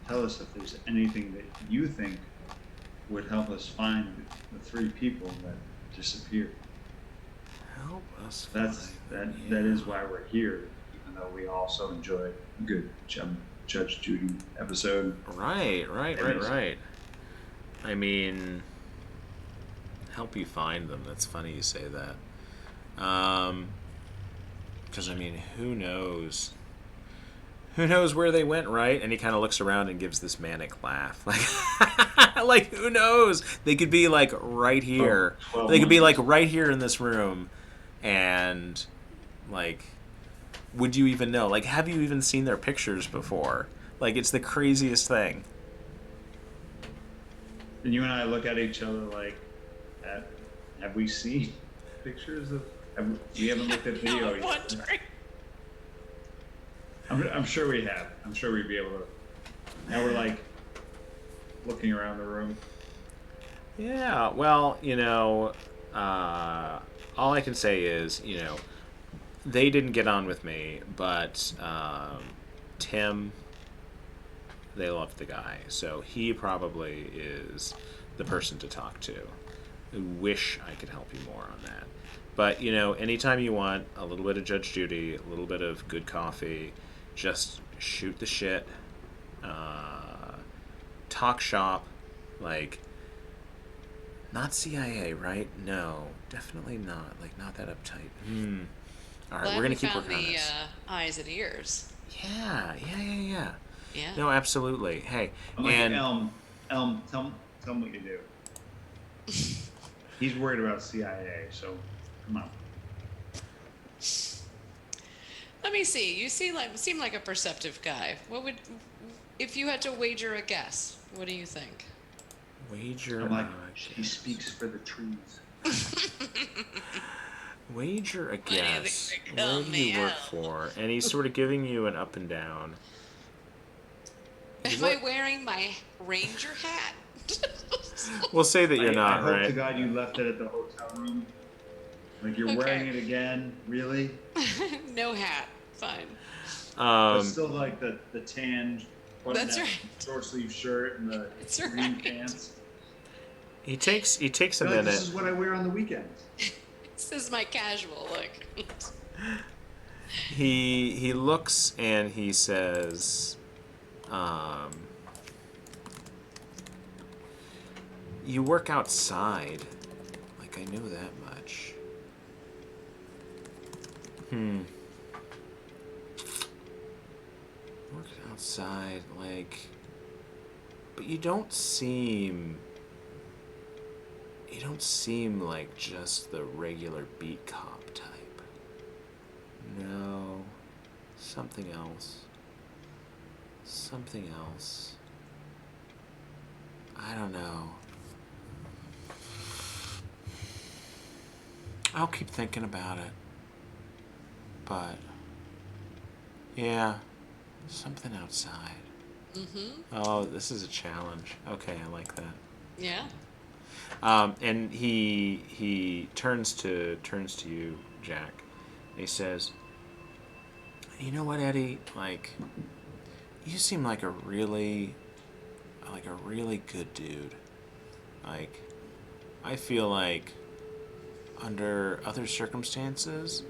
tell us if there's anything that you think would help us find the three people that disappeared. Help us That's find that. them. That is why we're here. Even though we also enjoy a good Judge Judy episode. Right. Anyways. I mean, help you find them. That's funny you say that. Because I mean, who knows? Who knows where they went, right? And he kind of looks around and gives this manic laugh, like who knows? They could be like right here. 12 They could be like months. right here in this room, and like, would you even know? Like, have you even seen their pictures before? Like, it's the craziest thing. And you and I look at each other like, have we seen pictures of? We haven't looked at video Now I'm yet. wondering. I'm sure we have. I'm sure we'd be able to. Now we're like looking around the room. Yeah. Well, all I can say is, they didn't get on with me, but Tim, they loved the guy, so he probably is the person to talk to. I wish I could help you more on that. But, anytime you want a little bit of Judge Judy, a little bit of good coffee, just shoot the shit, talk shop, like, not CIA, right? No, definitely not. Like, not that uptight. All right, Glad we're gonna we keep found working on the this. eyes and ears. Yeah. Yeah. No, absolutely. Hey, I'm like, and Elm, tell him what you do. He's worried about CIA, so come on. Let me see. You seem like a perceptive guy. What would, if you had to wager a guess? What do you think? wager. I'm like, a he guess. speaks for the trees. Wager a do you think guess. they call Where do me you work out? for? And he's sort of giving you an up and down. Am I wearing my ranger hat? We'll say that you're I not, hope right? to God you left it at the hotel room. Like you're wearing it again, really? No hat. Fine. But still like the tan, That's that right. short sleeve shirt and the That's green right. pants. He takes a You're like, this minute. is what I wear on the weekends. This is my casual look. He looks and he says, "You work outside. Like I knew that much." Work outside, like, but you don't seem like just the regular beat cop type. No, something else. Something else. I don't know. I'll keep thinking about it. But, yeah, something outside. Oh, this is a challenge. Okay, I like that. Yeah. And he turns to you, Jack. He says, "You know what, Eddie? Like, you seem like a really good dude. Like, I feel like under other circumstances,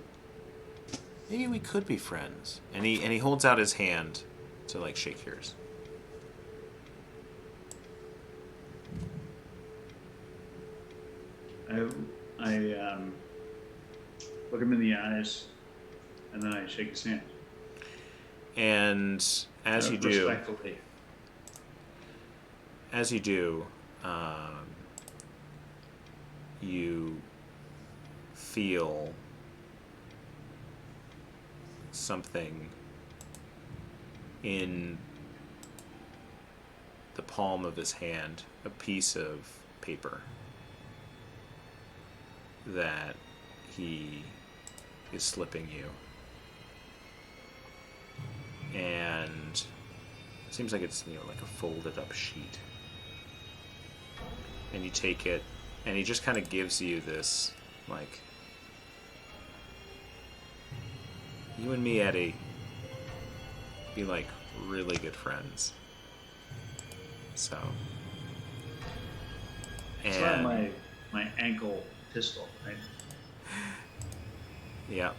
maybe we could be friends." And he holds out his hand to like shake yours. I look him in the eyes, and then I shake his hand. And as you do, Respectfully. You feel something in the palm of his hand, a piece of paper that he is slipping you. And it seems like it's, like a folded up sheet. And you take it, and he just kind of gives you this, like, You and me, Eddie, be like really good friends. So. It's not my ankle pistol, right? Yeah.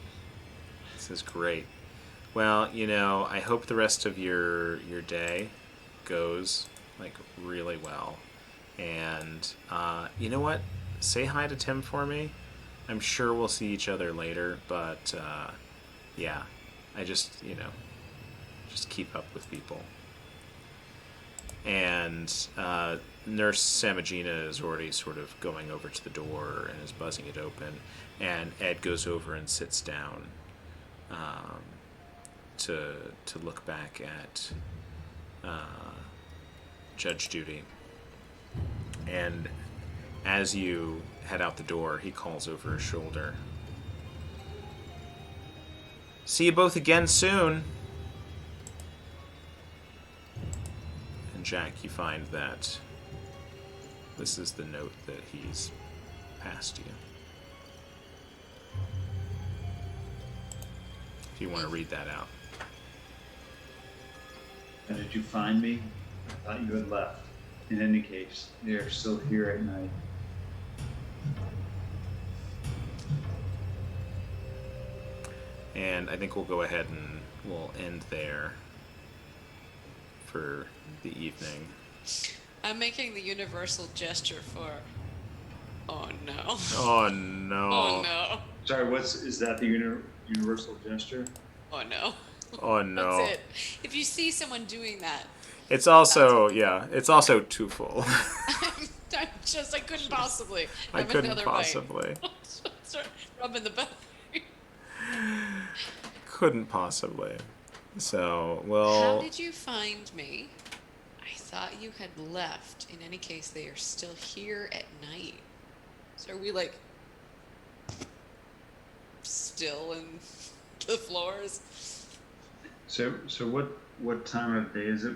This is great. Well, I hope the rest of your day goes like really well. And you know what? Say hi to Tim for me. I'm sure we'll see each other later, but yeah, I just keep up with people. And Nurse Samagina is already sort of going over to the door and is buzzing it open. And Ed goes over and sits down to look back at Judge Judy. And as you head out the door, he calls over his shoulder. See you both again soon. And Jack, you find that this is the note that he's passed you. If you want to read that out. And did you find me? I thought you had left. In any case, they are still here at night. And I think we'll go ahead and we'll end there for the evening. I'm making the universal gesture for. Oh no. Oh no. Oh no. Sorry, is that the universal gesture? Oh no. Oh no. That's it. If you see someone doing that, It's also it's also too full. I couldn't possibly. I have couldn't another possibly. Start rubbing the belly. Couldn't possibly. So, How well, did you find me? I thought you had left. In any case, they are still here at night. So are we like still in the floors? So what time of day is it?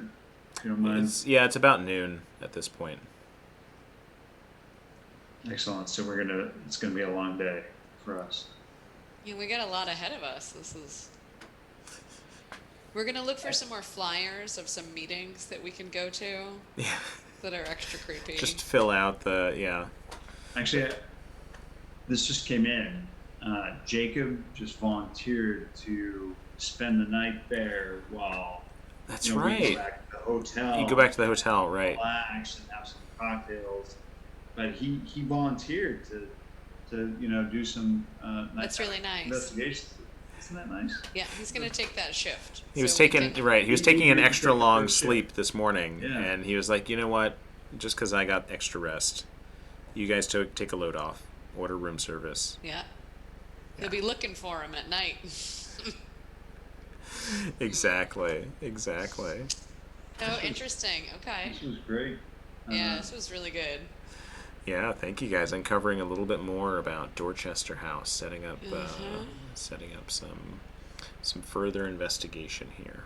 If you don't mind. it's about noon at this point. Excellent. So it's gonna be a long day for us. Yeah, we got a lot ahead of us. We're gonna look for some more flyers of some meetings that we can go to Yeah. that are extra creepy. Just fill out Actually, this just came in. Jacob just volunteered to spend the night there while That's we right. go back to the hotel. You go back to the hotel, right? Relax and have some cocktails. But he volunteered to do some That's really nice. investigations. Isn't that nice? Yeah, he's gonna take that shift. He was So we taking can- He was taking an He extra took the long first shift. sleep this morning, Yeah. and he was like, you know what? Just because I got extra rest, you guys take a load off. Order room service. Yeah. He'll be looking for him at night. Exactly. Oh, interesting. Okay. This was great. Yeah, this was really good. Yeah, thank you guys. Uncovering a little bit more about Dorchester House, setting up some further investigation here.